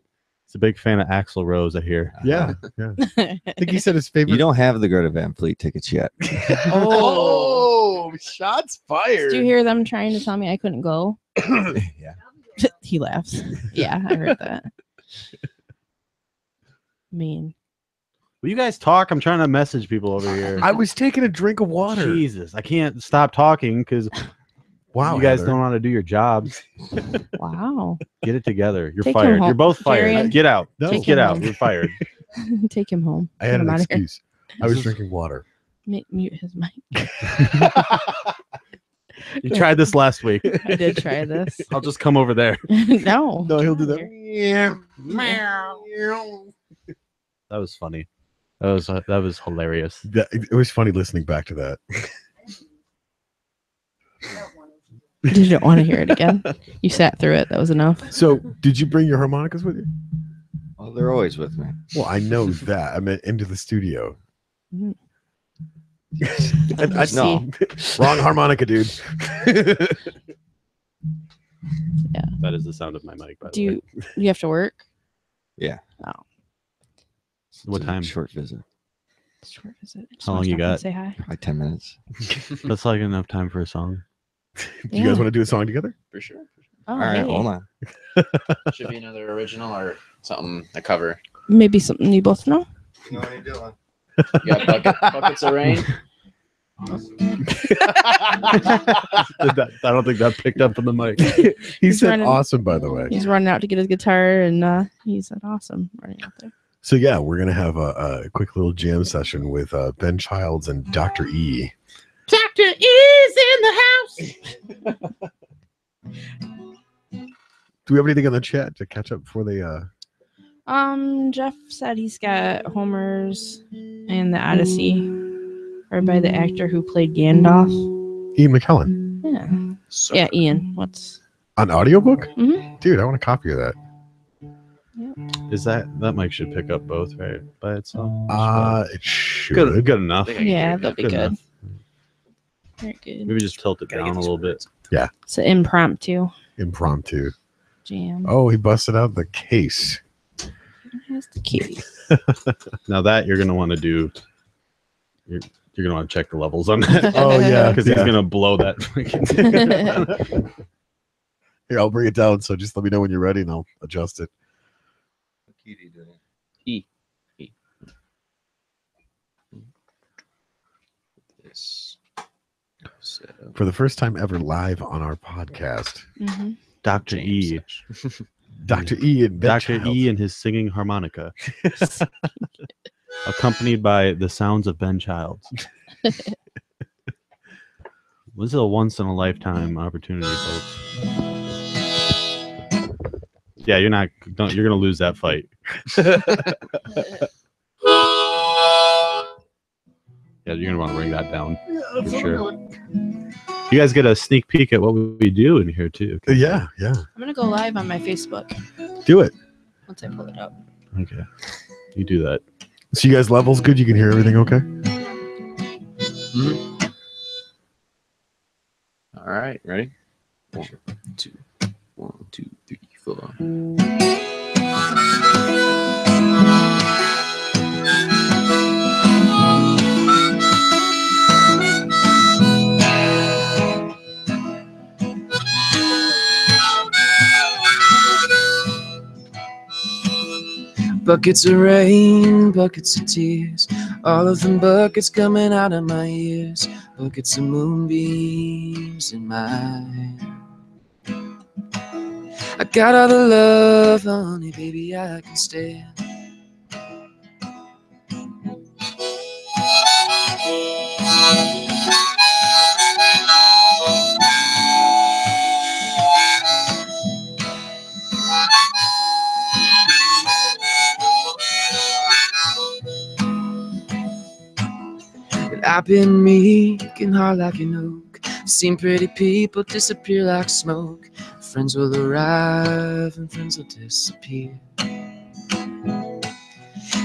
He's a big fan of Axl Rose, I hear. Yeah, yeah. I think he said his favorite. You don't have the Greta Van Fleet tickets yet. Oh, shots fired. Did you hear them trying to tell me I couldn't go? Yeah. He laughs. Yeah, I heard that. Mean. Will you guys talk? I'm trying to message people over here. I was taking a drink of water. Jesus, I can't stop talking because Wow, you guys Heather. don't know how to do your jobs. Wow. Get it together. You're Take him fired. home. You're both fired. Jerry, Get out. No. Just Take get him out. home. You're fired. Take him home. I had Get him an out of here. excuse. I was drinking water. Mute his mic. You tried this last week. I did try this. I'll just come over there. No. No, he'll do that. Here. That was funny. That was hilarious. It was funny listening back to that. Did you want to hear it again? You sat through it. That was enough. So, did you bring your harmonicas with you? Well, they're always with me. Well, I know that. I meant into the studio. Mhm. And I, No. wrong harmonica, dude. That is the sound of my mic, by the Do way. you have to work? Yeah. Oh, What It's a time? Short visit. short visit. Just How wanna long you stop and got? Say hi. Like 10 minutes. That's like enough time for a song. Do you guys want to do a song together? For sure. Oh, All right, hey. hold on. Should be another original or something, a cover. Maybe something you both know. What are you doing? You got buckets of rain. I don't think that picked up on the mic. He He's said running- awesome, by the way. He's running out to get his guitar, and he said, "Awesome!" Running out there. So, yeah, we're going to have a quick little jam session with Ben Childs and Dr. E. Dr. E's in the house. Do we have anything on the chat to catch up before they Jeff said he's got Homer's and the Odyssey, or by the actor who played Gandalf. Ian McKellen Yeah, So yeah. Ian, what's? on audiobook? Mhm. Dude, I want a copy of that. Is that mic should pick up both, right? By itself? It should. Good enough. I think I can Yeah, hear that'll be Good good. enough. Very good. Maybe just tilt it Gotta down get a these little bit. words. It's an impromptu Impromptu. jam. Oh, he busted out the case. Here's the key. Now that you're gonna want to do, you're gonna want to check the levels on that. Oh, yeah. Because he's gonna blow that. freaking- Here, I'll bring it down. So just let me know when you're ready and I'll adjust it. What key do you do? E. This. So, For the first time ever live on our podcast, Mhm. Dr. James E. section. Dr. E and Ben Dr. Childs. E and his singing harmonica. Accompanied by the sounds of Ben Childs. This is a once in a lifetime opportunity, folks. Yeah, you're gonna lose that fight. Yeah, you're gonna want to bring that down for sure. You guys get a sneak peek at what we do in here too. Yeah, yeah. I'm gonna go live on my Facebook Do it. once I pull it up. Okay, you do that. So you guys levels good? You can hear everything okay? All right, ready? 1, 2, 1, 2, 3, 4. Buckets of rain, buckets of tears, all of them buckets coming out of my ears, buckets of moonbeams in mine. I got all the love, honey, baby, I can stand. But I've been meek and hard like an oak, seen pretty people disappear like smoke. Friends will arrive and friends will disappear.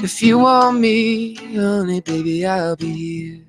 If you want me, honey, baby, I'll be here.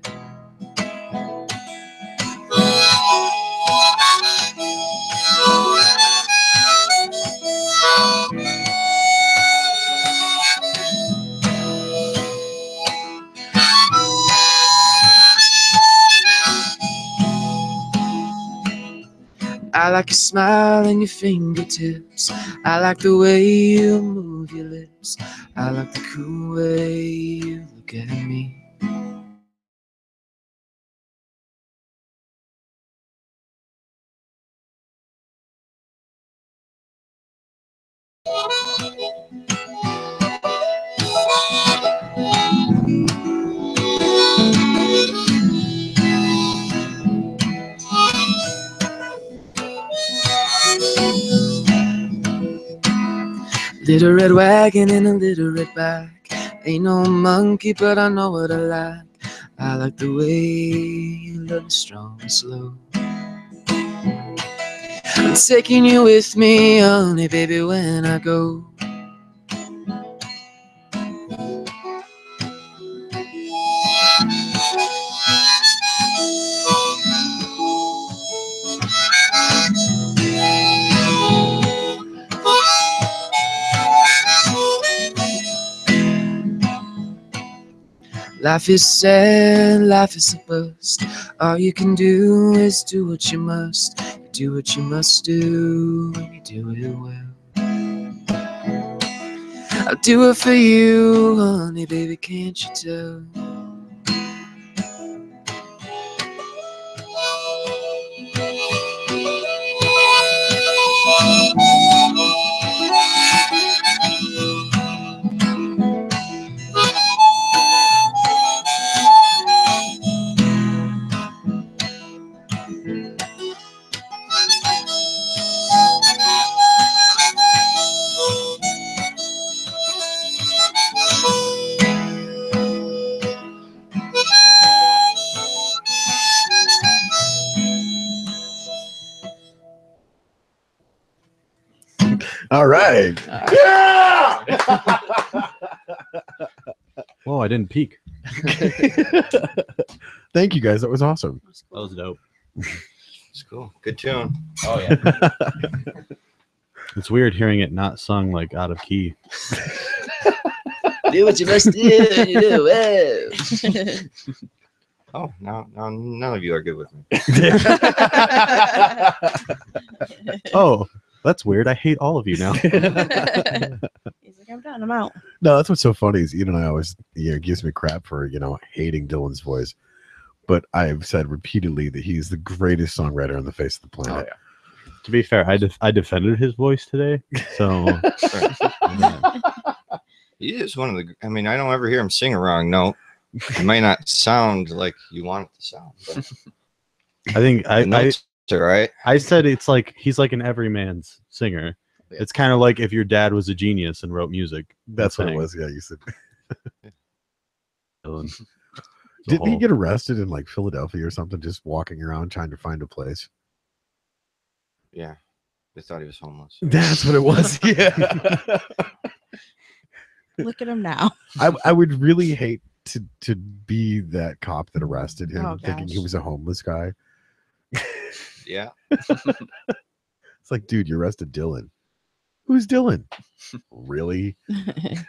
I like your smile and your fingertips. I like the way you move your lips. I like the cool way you look at me. Little red wagon and a little red bike. Ain't no monkey, but I know what I like. I like the way you love me strong and slow. I'm taking you with me, honey, baby, when I go. Life is sad, life is a bust. All you can do is do what you must. You do what you must do, and you do it well. I'll do it for you, honey, baby, can't you tell? All right. Whoa, I didn't peek. Thank you guys. That was awesome. That was dope. It's cool. Good tune. Oh yeah. It's weird hearing it not sung like out of key. Do what you must do, and you do well. Oh, now none of you are good with me. Oh, that's weird. I hate all of you now. He's like, I'm done. I'm out. No, that's what's so funny is Ian and I always, gives me crap for, hating Dylan's voice. But I've said repeatedly that he's the greatest songwriter on the face of the planet. Oh, To be fair, I defended his voice today. So He is one of the. I mean, I don't ever hear him sing a wrong note. It might not sound like you want it to sound, but I think the notes are right. I said it's like he's like an everyman's singer. Yeah. It's kind of like if your dad was a genius and wrote music. That's what it Thing. was. Yeah, you said. Dylan. Didn't he get arrested in like Philadelphia or something, just walking around trying to find a place? Yeah, they thought he was homeless. That's what it was. Yeah. Look at him now. I would really hate to be that cop that arrested him, Oh, thinking he gosh. was a homeless guy. Yeah, It's like, dude, you arrested Dylan. Who's Dylan? Really? Yep.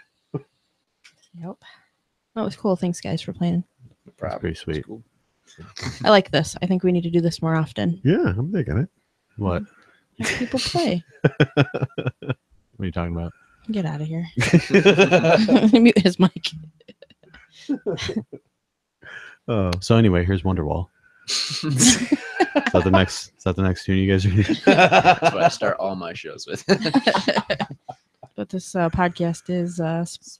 That was cool. Thanks, guys, for playing. That's pretty sweet. Cool. I like this. I think we need to do this more often. Yeah, I'm digging it. What? Have people play. What are you talking about? Get out of here. Mute his mic. Oh, So anyway, here's Wonderwall. Is that the next tune you guys are gonna That's what I start all my shows with. But this podcast is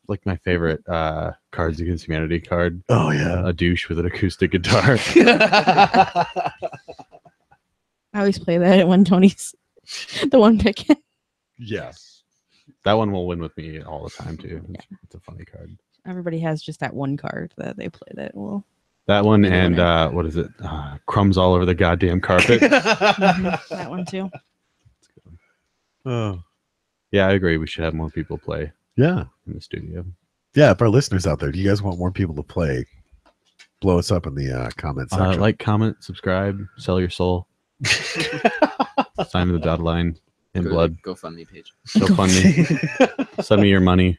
like my favorite Cards Against Humanity card. oh yeah. A douche with an acoustic guitar. I always play that when Tony's the one picking. Yes. That one will win with me all the time too. It's a funny card. Everybody has just that one card that they play that will. That one Either and one. what is it? Crumbs all over the goddamn carpet. That one too. Oh Yeah, I agree. We should have more people play yeah. in the studio. Yeah, if our listeners out there, do you guys want more people to play? Blow us up in the comment section. Like, comment, subscribe, sell your soul. Sign to the dotted line in Go to blood. the GoFundMe page. GoFundMe. Send me your money.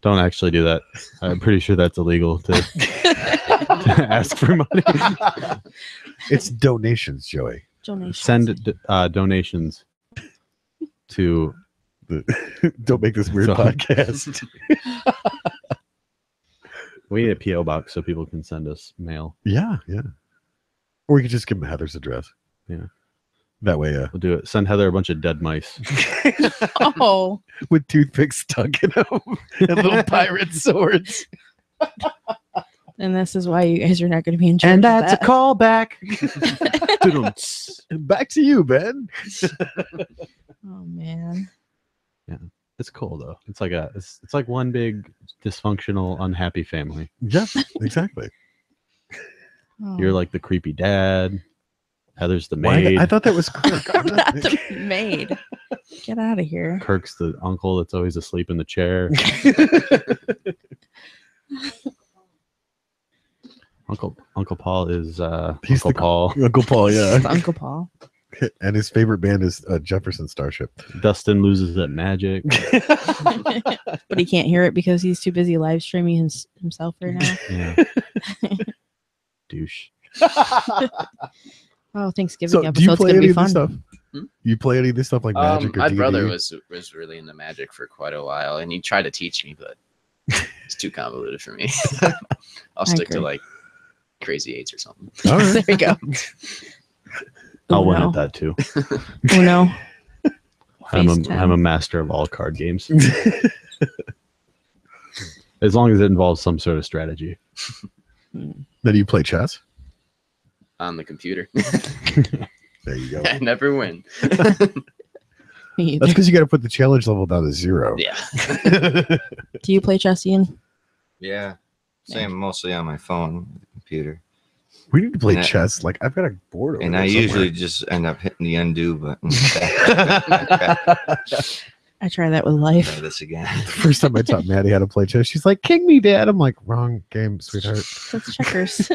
Don't actually do that. I'm pretty sure that's illegal to ask for money. It's donations, Joey. Donations. Send donations to. Don't make this weird So- podcast. We need a PO box so people can send us mail. Yeah. Or we could just give them Heather's address. Yeah. That way, We'll do it. Send Heather a bunch of dead mice. Oh, with toothpicks stuck in them and little pirate swords. and this is why you guys are not going to be in charge. of that. callback. Back to you, Ben. Oh man. It's cool though. It's like it's like one big dysfunctional, unhappy family. Yeah, exactly. Oh. You're like the creepy dad. Heather's the Why? maid. I thought that was Kirk. I'm not the maid. Get out of here. Kirk's the uncle that's always asleep in the chair. Uncle Paul is He's Uncle the- Paul. Uncle Paul, yeah. It's Uncle Paul. And his favorite band is Jefferson Starship. Dustin loses at magic. But he can't hear it because he's too busy live streaming himself right now. Yeah. Douche. Oh, Thanksgiving So, do you episode's play going to any be of this fun. stuff? Hmm? You play any of this stuff like Magic or My D&D? brother was really into Magic for quite a while, and he tried to teach me, but it's too convoluted for me. I'll stick to agree. like Crazy Eights or something. All right. There you go. I'll win Uno. at that too. Uno. I'm Face a master of all card games. As long as it involves some sort of strategy. Then you play chess? On the computer. There you go. I never win. Me either. That's because you got to put the challenge level down to 0. Yeah. Do you play chess, Ian? Yeah. Same mostly on my phone, the computer. We need to play And I- chess. Like, I've got a board over And there I somewhere. usually just end up hitting the undo button. I try that with life. Try this again. The first time I taught Maddie how to play chess, she's like, "King me, Dad." I'm like, "Wrong game, sweetheart." That's checkers.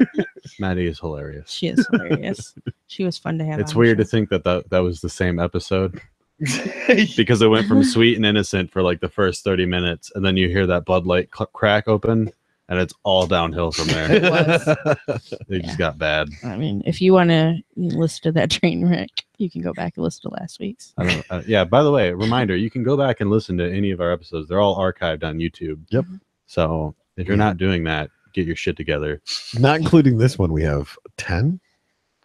Maddie is hilarious. She is hilarious. She was fun to have. It's on the weird to show. think that was the same episode because it went from sweet and innocent for like the first 30 minutes, and then you hear that Bud Light crack open, and it's all downhill from there. It was. They just got bad. I mean, if you want to listen to that train wreck, you can go back and listen to last week's. I don't. Yeah. By the way, reminder: you can go back and listen to any of our episodes. They're all archived on YouTube. Yep. So if you're not doing that, get your shit together. Not including this one, we have 10.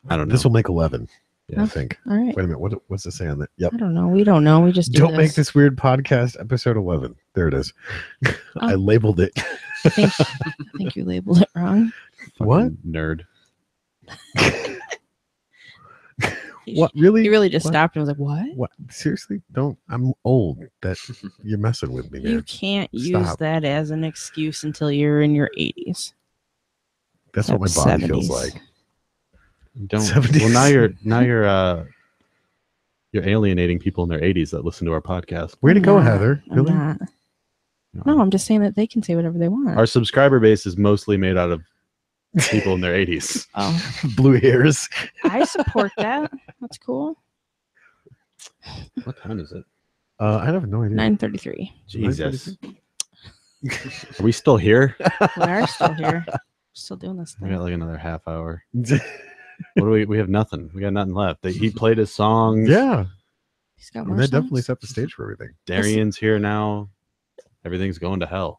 I don't know. This will make 11. Yeah. I think. All right. Wait a minute. What's it say on that? Yep. I don't know. We don't know. We just do Don't make this weird podcast episode 11. There it is. I labeled it. I think you labeled it wrong. What? Fucking nerd? What? Really? He really just What? stopped and was like, "What? What? Seriously? Don't. I'm old. That you're messing with me, man. You can't use Stop. that as an excuse until you're in your 80s." That's what my body feels 70s. like. Don't. 70s. Well, now you're alienating people in their 80s that listen to our podcast. Way to I'm go, not. Heather. I'm Really? not. No, I'm just saying that they can say whatever they want. Our subscriber base is mostly made out of people in their 80s. Oh, Blue hairs. I support that. That's cool. What time is it? I have no idea. 9:33. Jesus. Are we still here? We are still here. Still doing this We thing. got like another half hour. What do we have nothing. We got nothing left. He played his song. Yeah. He's got And more that definitely songs? set the stage for everything. Darian's here now. Everything's going to hell.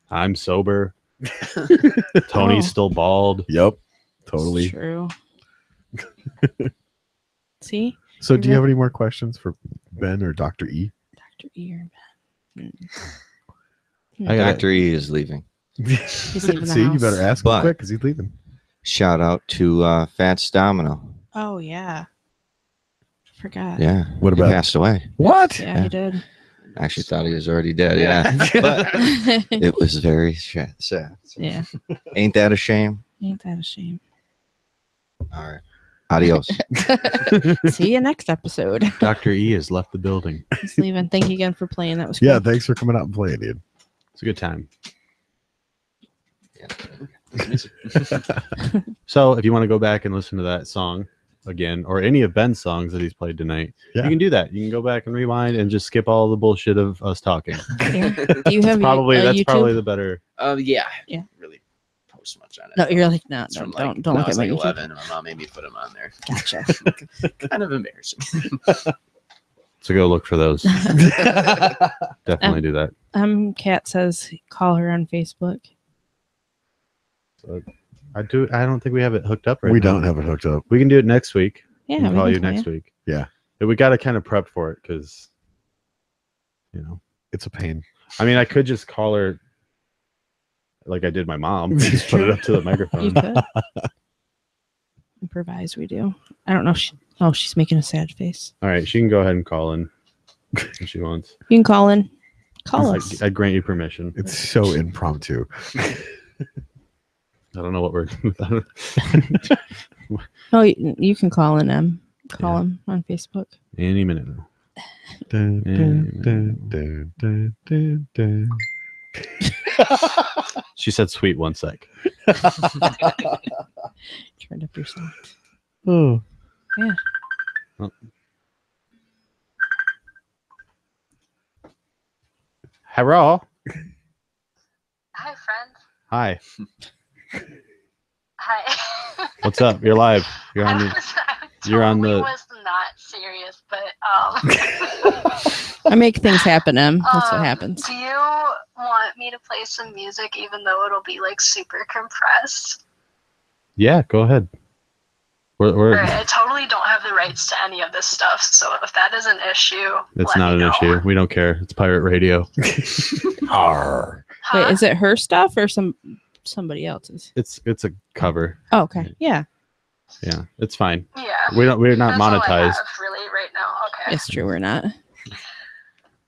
I'm sober. Tony's Oh. still bald. Yep. It's Totally. true. See, So, do you have You're any more questions for Ben or Dr. E? Dr. Ear. I got Dr. E is leaving. leaving the See, you house. better ask him But- quick because he's leaving. Shout out to Fats Domino. Oh yeah. Forgot. Yeah. What He about passed away. what? Yeah, he did. I actually thought he was already dead. Yeah. But it was very sad. Yeah. Ain't that a shame? Ain't that a shame? All right. Adios. See you next episode. Dr. E has left the building. He's leaving. Thank you again for playing. That was Yeah, cool. thanks for coming out and playing, dude. It's a good time. So if you want to go back and listen to that song again, or any of Ben's songs that he's played tonight, Yeah. you can do that. You can go back and rewind and just skip all the bullshit of us talking. Yeah. Do you have Probably that's YouTube? probably the better. Yeah. Yeah. Really post much on it. No, you're like, no, It's from, don't like, look when I at was my like YouTube. 11, and my mom made me put them on there. Gotcha. Kind of embarrassing. So go look for those. Definitely do that. Kat says call her on Facebook. I don't think we have it hooked up right We now. don't have it hooked up. We can do it next week. Yeah, We can we call can you call next you. week. Yeah. We got to kind of prep for it because, It's a pain. I mean, I could just call her like I did my mom and just put it up to the You microphone. could. Improvise, we do. I don't know. She's making a sad face. All right, she can go ahead and call in if she wants. You can call in. Call us. I grant you permission. It's so impromptu. I don't know what we're. Oh, you can call in them. Call him on Facebook. Any minute now. Dun, dun, dun, dun, dun, dun, dun. She said sweet 1 sec. Turned up your sound. Oh. Hello. Hi, friends. Hi. Hi. What's up? You're live. You're on the. You're on totally the- was not serious, but I make things happen, Em. That's what happens. Do you want me to play some music, even though it'll be like super compressed? Yeah, go ahead. Or We're I totally don't have the rights to any of this stuff, so if that is an issue, it's let not me an know. issue. We don't care. It's pirate radio. Arr. Huh? Wait, is it her stuff or somebody else's? It's a cover. Oh, okay. Yeah, Yeah, it's fine. Yeah. We're not That's all I monetized. have really right now. Okay. it's true. We're not.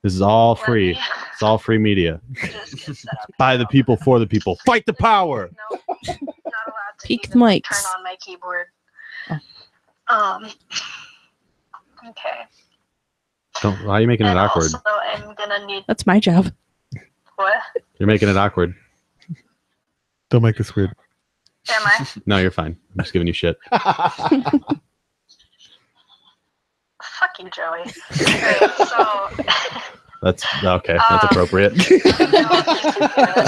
This is all Let free. me It's all free media. just get set up. By the people, for the people. Fight the power. No, not allowed to Peak the even mics. turn on my keyboard. Oh. Okay. Why are you making it And awkward? also, I'm gonna need That's my job. what? You're making it awkward. Don't make this weird. Am I? No, you're fine. I'm just giving you shit. Fuck you, Joey. Alright, so That's okay. That's appropriate. this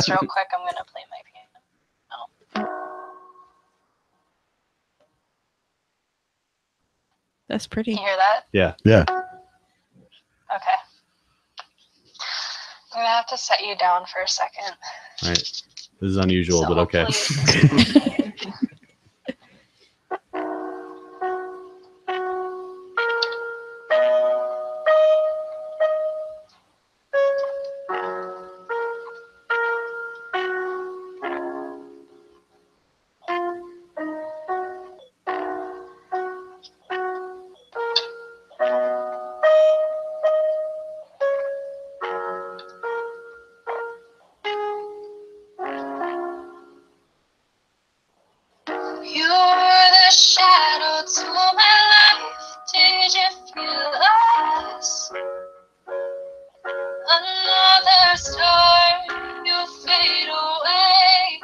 real quick. I'm gonna play my piano. That's pretty. You hear that? Yeah. Yeah. Okay. I'm gonna have to set you down for a second. All right. This is unusual, So but okay. hopefully- You were the shadow to my life. Did you feel us? Another star, you fade away.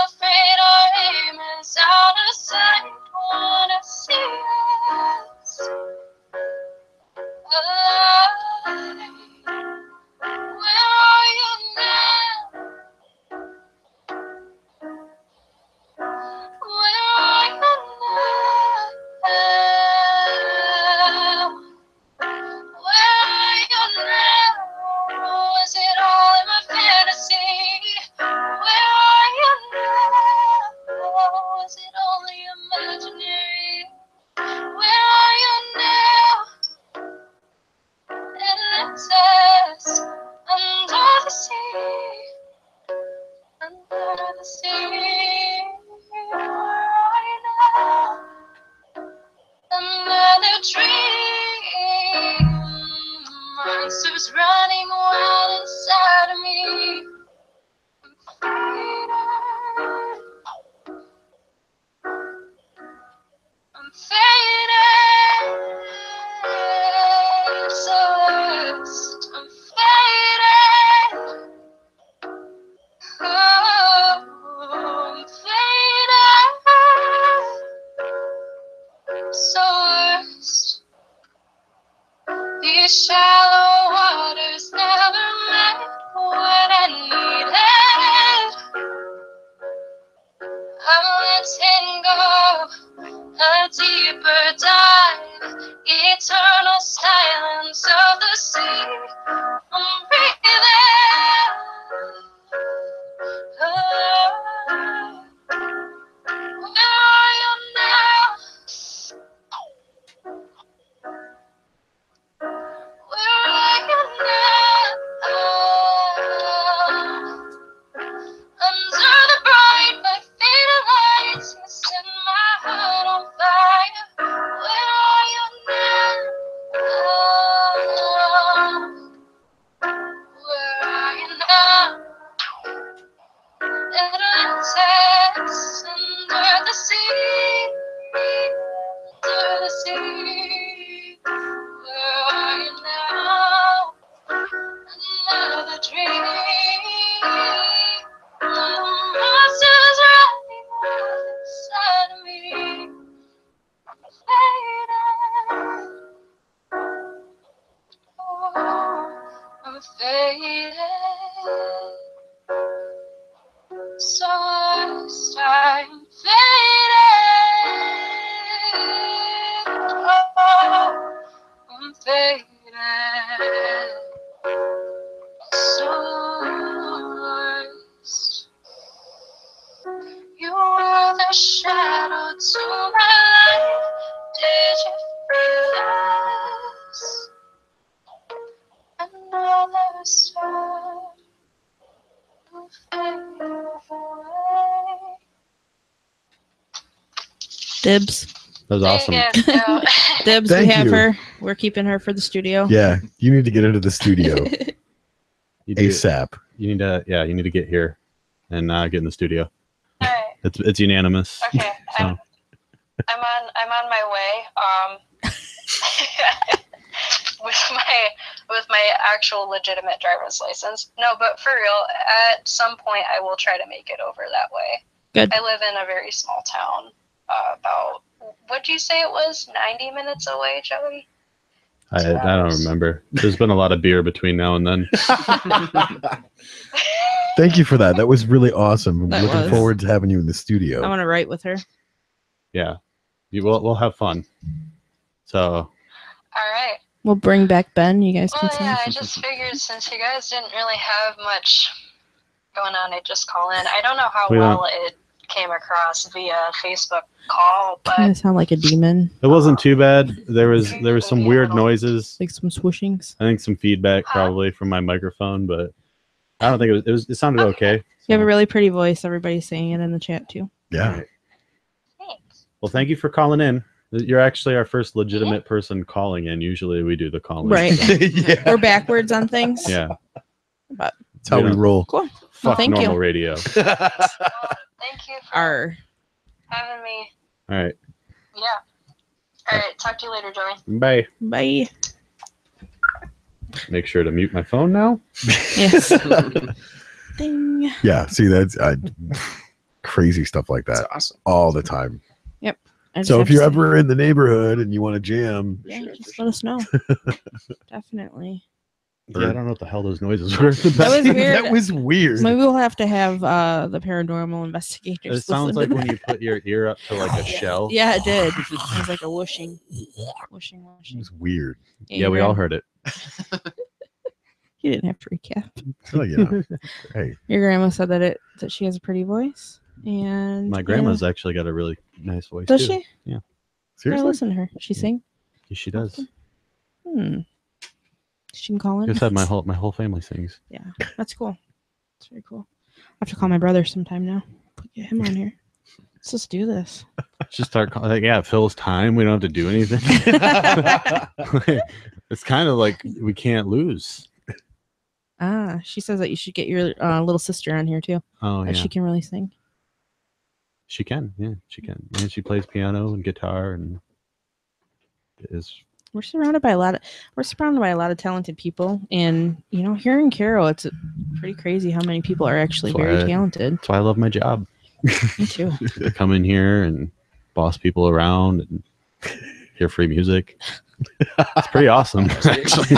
Afraid our aim is out of sight. Wanna see us alive. Where are you now? Where are you now? Where are you now? Was it all in my fantasy? Where are you now? Was it only imaginary? Where are you now? Atlantis, under the sea, under the sea. Where are you now? Another dream. Monsters running wild inside of me. I'm faded. I'm faded. shallow waters never met what I needed. I'm letting go, a deeper dive, eternal silence of the sea. I'm breathing. Oh, where are you now? Where are you now? Under the bright but faded lights, you set my heart on fire. Where are you now? Where are you now? Atlantis, under the sea, under the sea. Where are you now? Another dream. The monsters right inside of me. Faded. Oh, I'm faded. So lost, I'm faded. Oh, I'm faded. So lost. You were the shadow to my life. Did you feel us? Another star. Dibs. That was awesome. Dibs, Thank we have you. her. We're keeping her for the studio. Yeah, you need to get into the studio You do- ASAP. You need to, yeah, you need to get here and get in the studio. All right. It's unanimous. Okay. So I'm on my way. With my actual legitimate driver's license. No, but for real, at some point I will try to make it over that way. Good. I live in a very small town. About, what'd you say it was? 90 minutes away, Joey? I don't remember. There's been a lot of beer between now and then. Thank you for that. That was really awesome. That Looking was. forward to having you in the studio. I want to write with her. Yeah, we'll have fun. So All right. We'll bring back Ben. You guys can Well, sing. yeah, I just figured since you guys didn't really have much going on, I'd just call in. I don't know how We well it came across via Facebook call, Kind but of sound like a demon. it wasn't too bad. There was some weird noises. Like some swooshings. I think some feedback probably from my microphone, but I don't think it sounded okay. You have a really pretty voice. Everybody's saying it in the chat too. Yeah. thanks. Well, thank you for calling in. You're actually our first legitimate person calling in. Usually we do the calling. Right. so, Yeah. We're backwards on things. yeah. But That's how we Yeah. roll. cool. Fuck thank you. normal radio. Well, thank you for Our having me. All right. Yeah. All right. Talk to you later, Joey. Bye. bye. Make sure to mute my phone now. Yes. Ding. Yeah. See, that's crazy stuff like That's that awesome. all the time. I just So have if to you're say- ever in the neighborhood and you want to jam, yeah, just let us know. Definitely. Yeah, I don't know what the hell those noises were. That was weird. that was weird. Maybe we'll have to have the paranormal investigators. It sounds listen like to when you put your ear up to like a shell. Yeah, it did. It was like a whooshing. Whooshing, It whooshing. was weird. Yeah, we all heard it. You didn't have to recap. Oh, yeah. Hey, Your grandma said that she has a pretty voice. And My grandma's actually got a really nice voice. does too. she? Yeah, seriously? listen to her. She sing? Yeah, she does. She can call in. Like I said, my whole family sings. Yeah, that's cool. That's very cool. I have to call my brother sometime now. Put him on here. Let's just do this. Just start calling. Like, yeah, it fills time. We don't have to do anything. It's kind of like we can't lose. She says that you should get your little sister on here too. Oh yeah, She can really sing. she can. Yeah, she can. And she plays piano and guitar and is. We're surrounded by a lot of talented people, and here in Carroll, it's pretty crazy how many people are actually That's very why talented. That's why I love my job. Me too. To come in here and boss people around and hear free music. It's pretty awesome. Actually,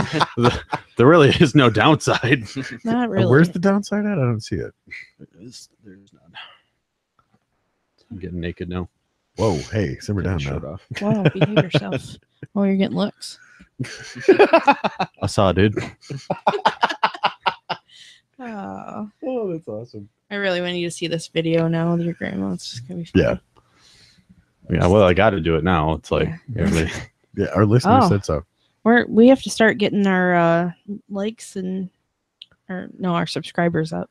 there really is no downside. Not really. Where's the downside at? I don't see it. There's none. I'm getting naked now. Whoa, hey, simmer down Take my shirt now. off. Wow, behave yourself. Oh, you're getting looks. I saw, dude. Oh, Oh, that's awesome. I really want you to see this video now with your grandma. It's just gonna be fun. Yeah. Yeah, well, I got to do it now. It's like Yeah. everybody. Yeah, our listener Oh. said so. We have to start getting our likes and our subscribers up.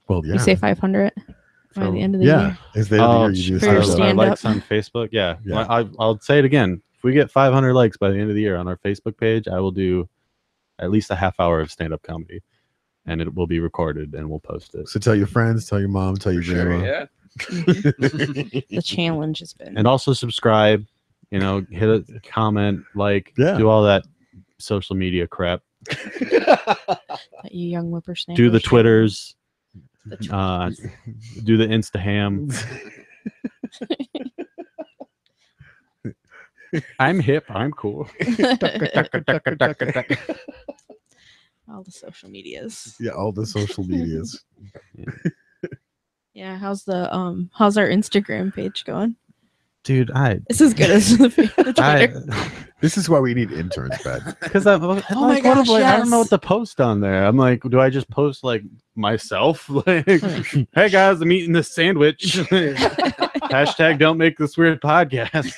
Well, yeah. You say 500 by the end of the yeah. year. Is there Oh, you do for your stand up? stand- likes up. on Facebook. Yeah. Yeah. I'll say it again. If we get 500 likes by the end of the year on our Facebook page, I will do at least a half hour of stand-up comedy, and it will be recorded and we'll post it. So tell your friends, tell your mom, tell your Sure, grandma. yeah. The challenge has been. And also subscribe. You know, hit a comment, like, Yeah. do all that social media crap. That you young whippersnappers. Do the Twitters. The tw- Do the Instaham. I'm hip. I'm cool. all the social medias. Yeah, all the social medias. Yeah, how's our Instagram page going? Dude, It's as good as the Twitter. This is why we need interns, bad. Because I'm Oh like, my what gosh, if, like, I don't know yes. what to post on there. I'm like, do I just post like myself? Like, hey guys, I'm eating this sandwich. Hashtag don't make this weird podcast.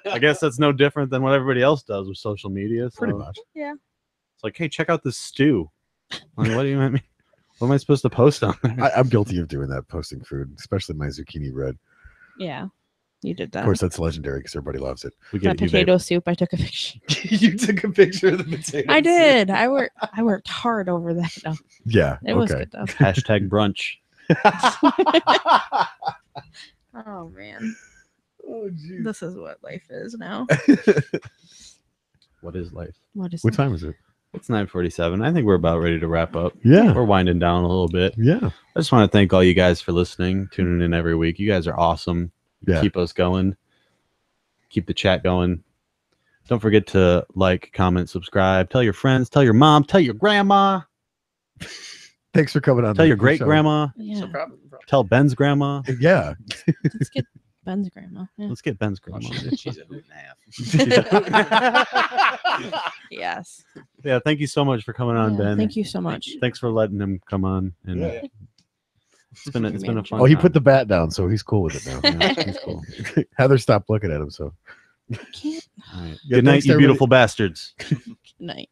I guess that's no different than what everybody else does with social media. Pretty so much. It's like, hey, check out this stew. Like, what do you mean? What am I supposed to post on there? I'm guilty of doing that, posting food, especially my zucchini bread. Yeah, you did Of that. course, that's legendary because everybody loves it. We That get you, potato soup, I took a picture. You took a picture of the potato. I did. I worked hard over that. No, Yeah. it was okay. good though. Hashtag brunch. Oh man, Oh, geez. this is what life is now. What is life? What is What it? time is it? It's 9:47. I think we're about ready to wrap up. Yeah. We're winding down a little bit. Yeah. I just want to thank all you guys for listening, tuning in every week. You guys are awesome. Yeah. Keep us going. Keep the chat going. Don't forget to like, comment, subscribe. Tell your friends. Tell your mom. Tell your grandma. Thanks for coming on. Tell the your great show. grandma. Yeah, Tell Ben's grandma. Yeah. let's get Ben's grandma. Yeah. Let's get Ben's Oh, grandma. she's a hoot and a half. Yes. Yeah, thank you so much for coming on, Yeah, Ben. thank you so much. Thanks for letting him come on. And Yeah. it's been a fun. Oh, he time. put the bat down, so he's cool with it now. Yeah, he's cool. Heather stopped looking at him, so Can't. All right. Yeah, Good night, thanks to you everybody- beautiful bastards. Good night.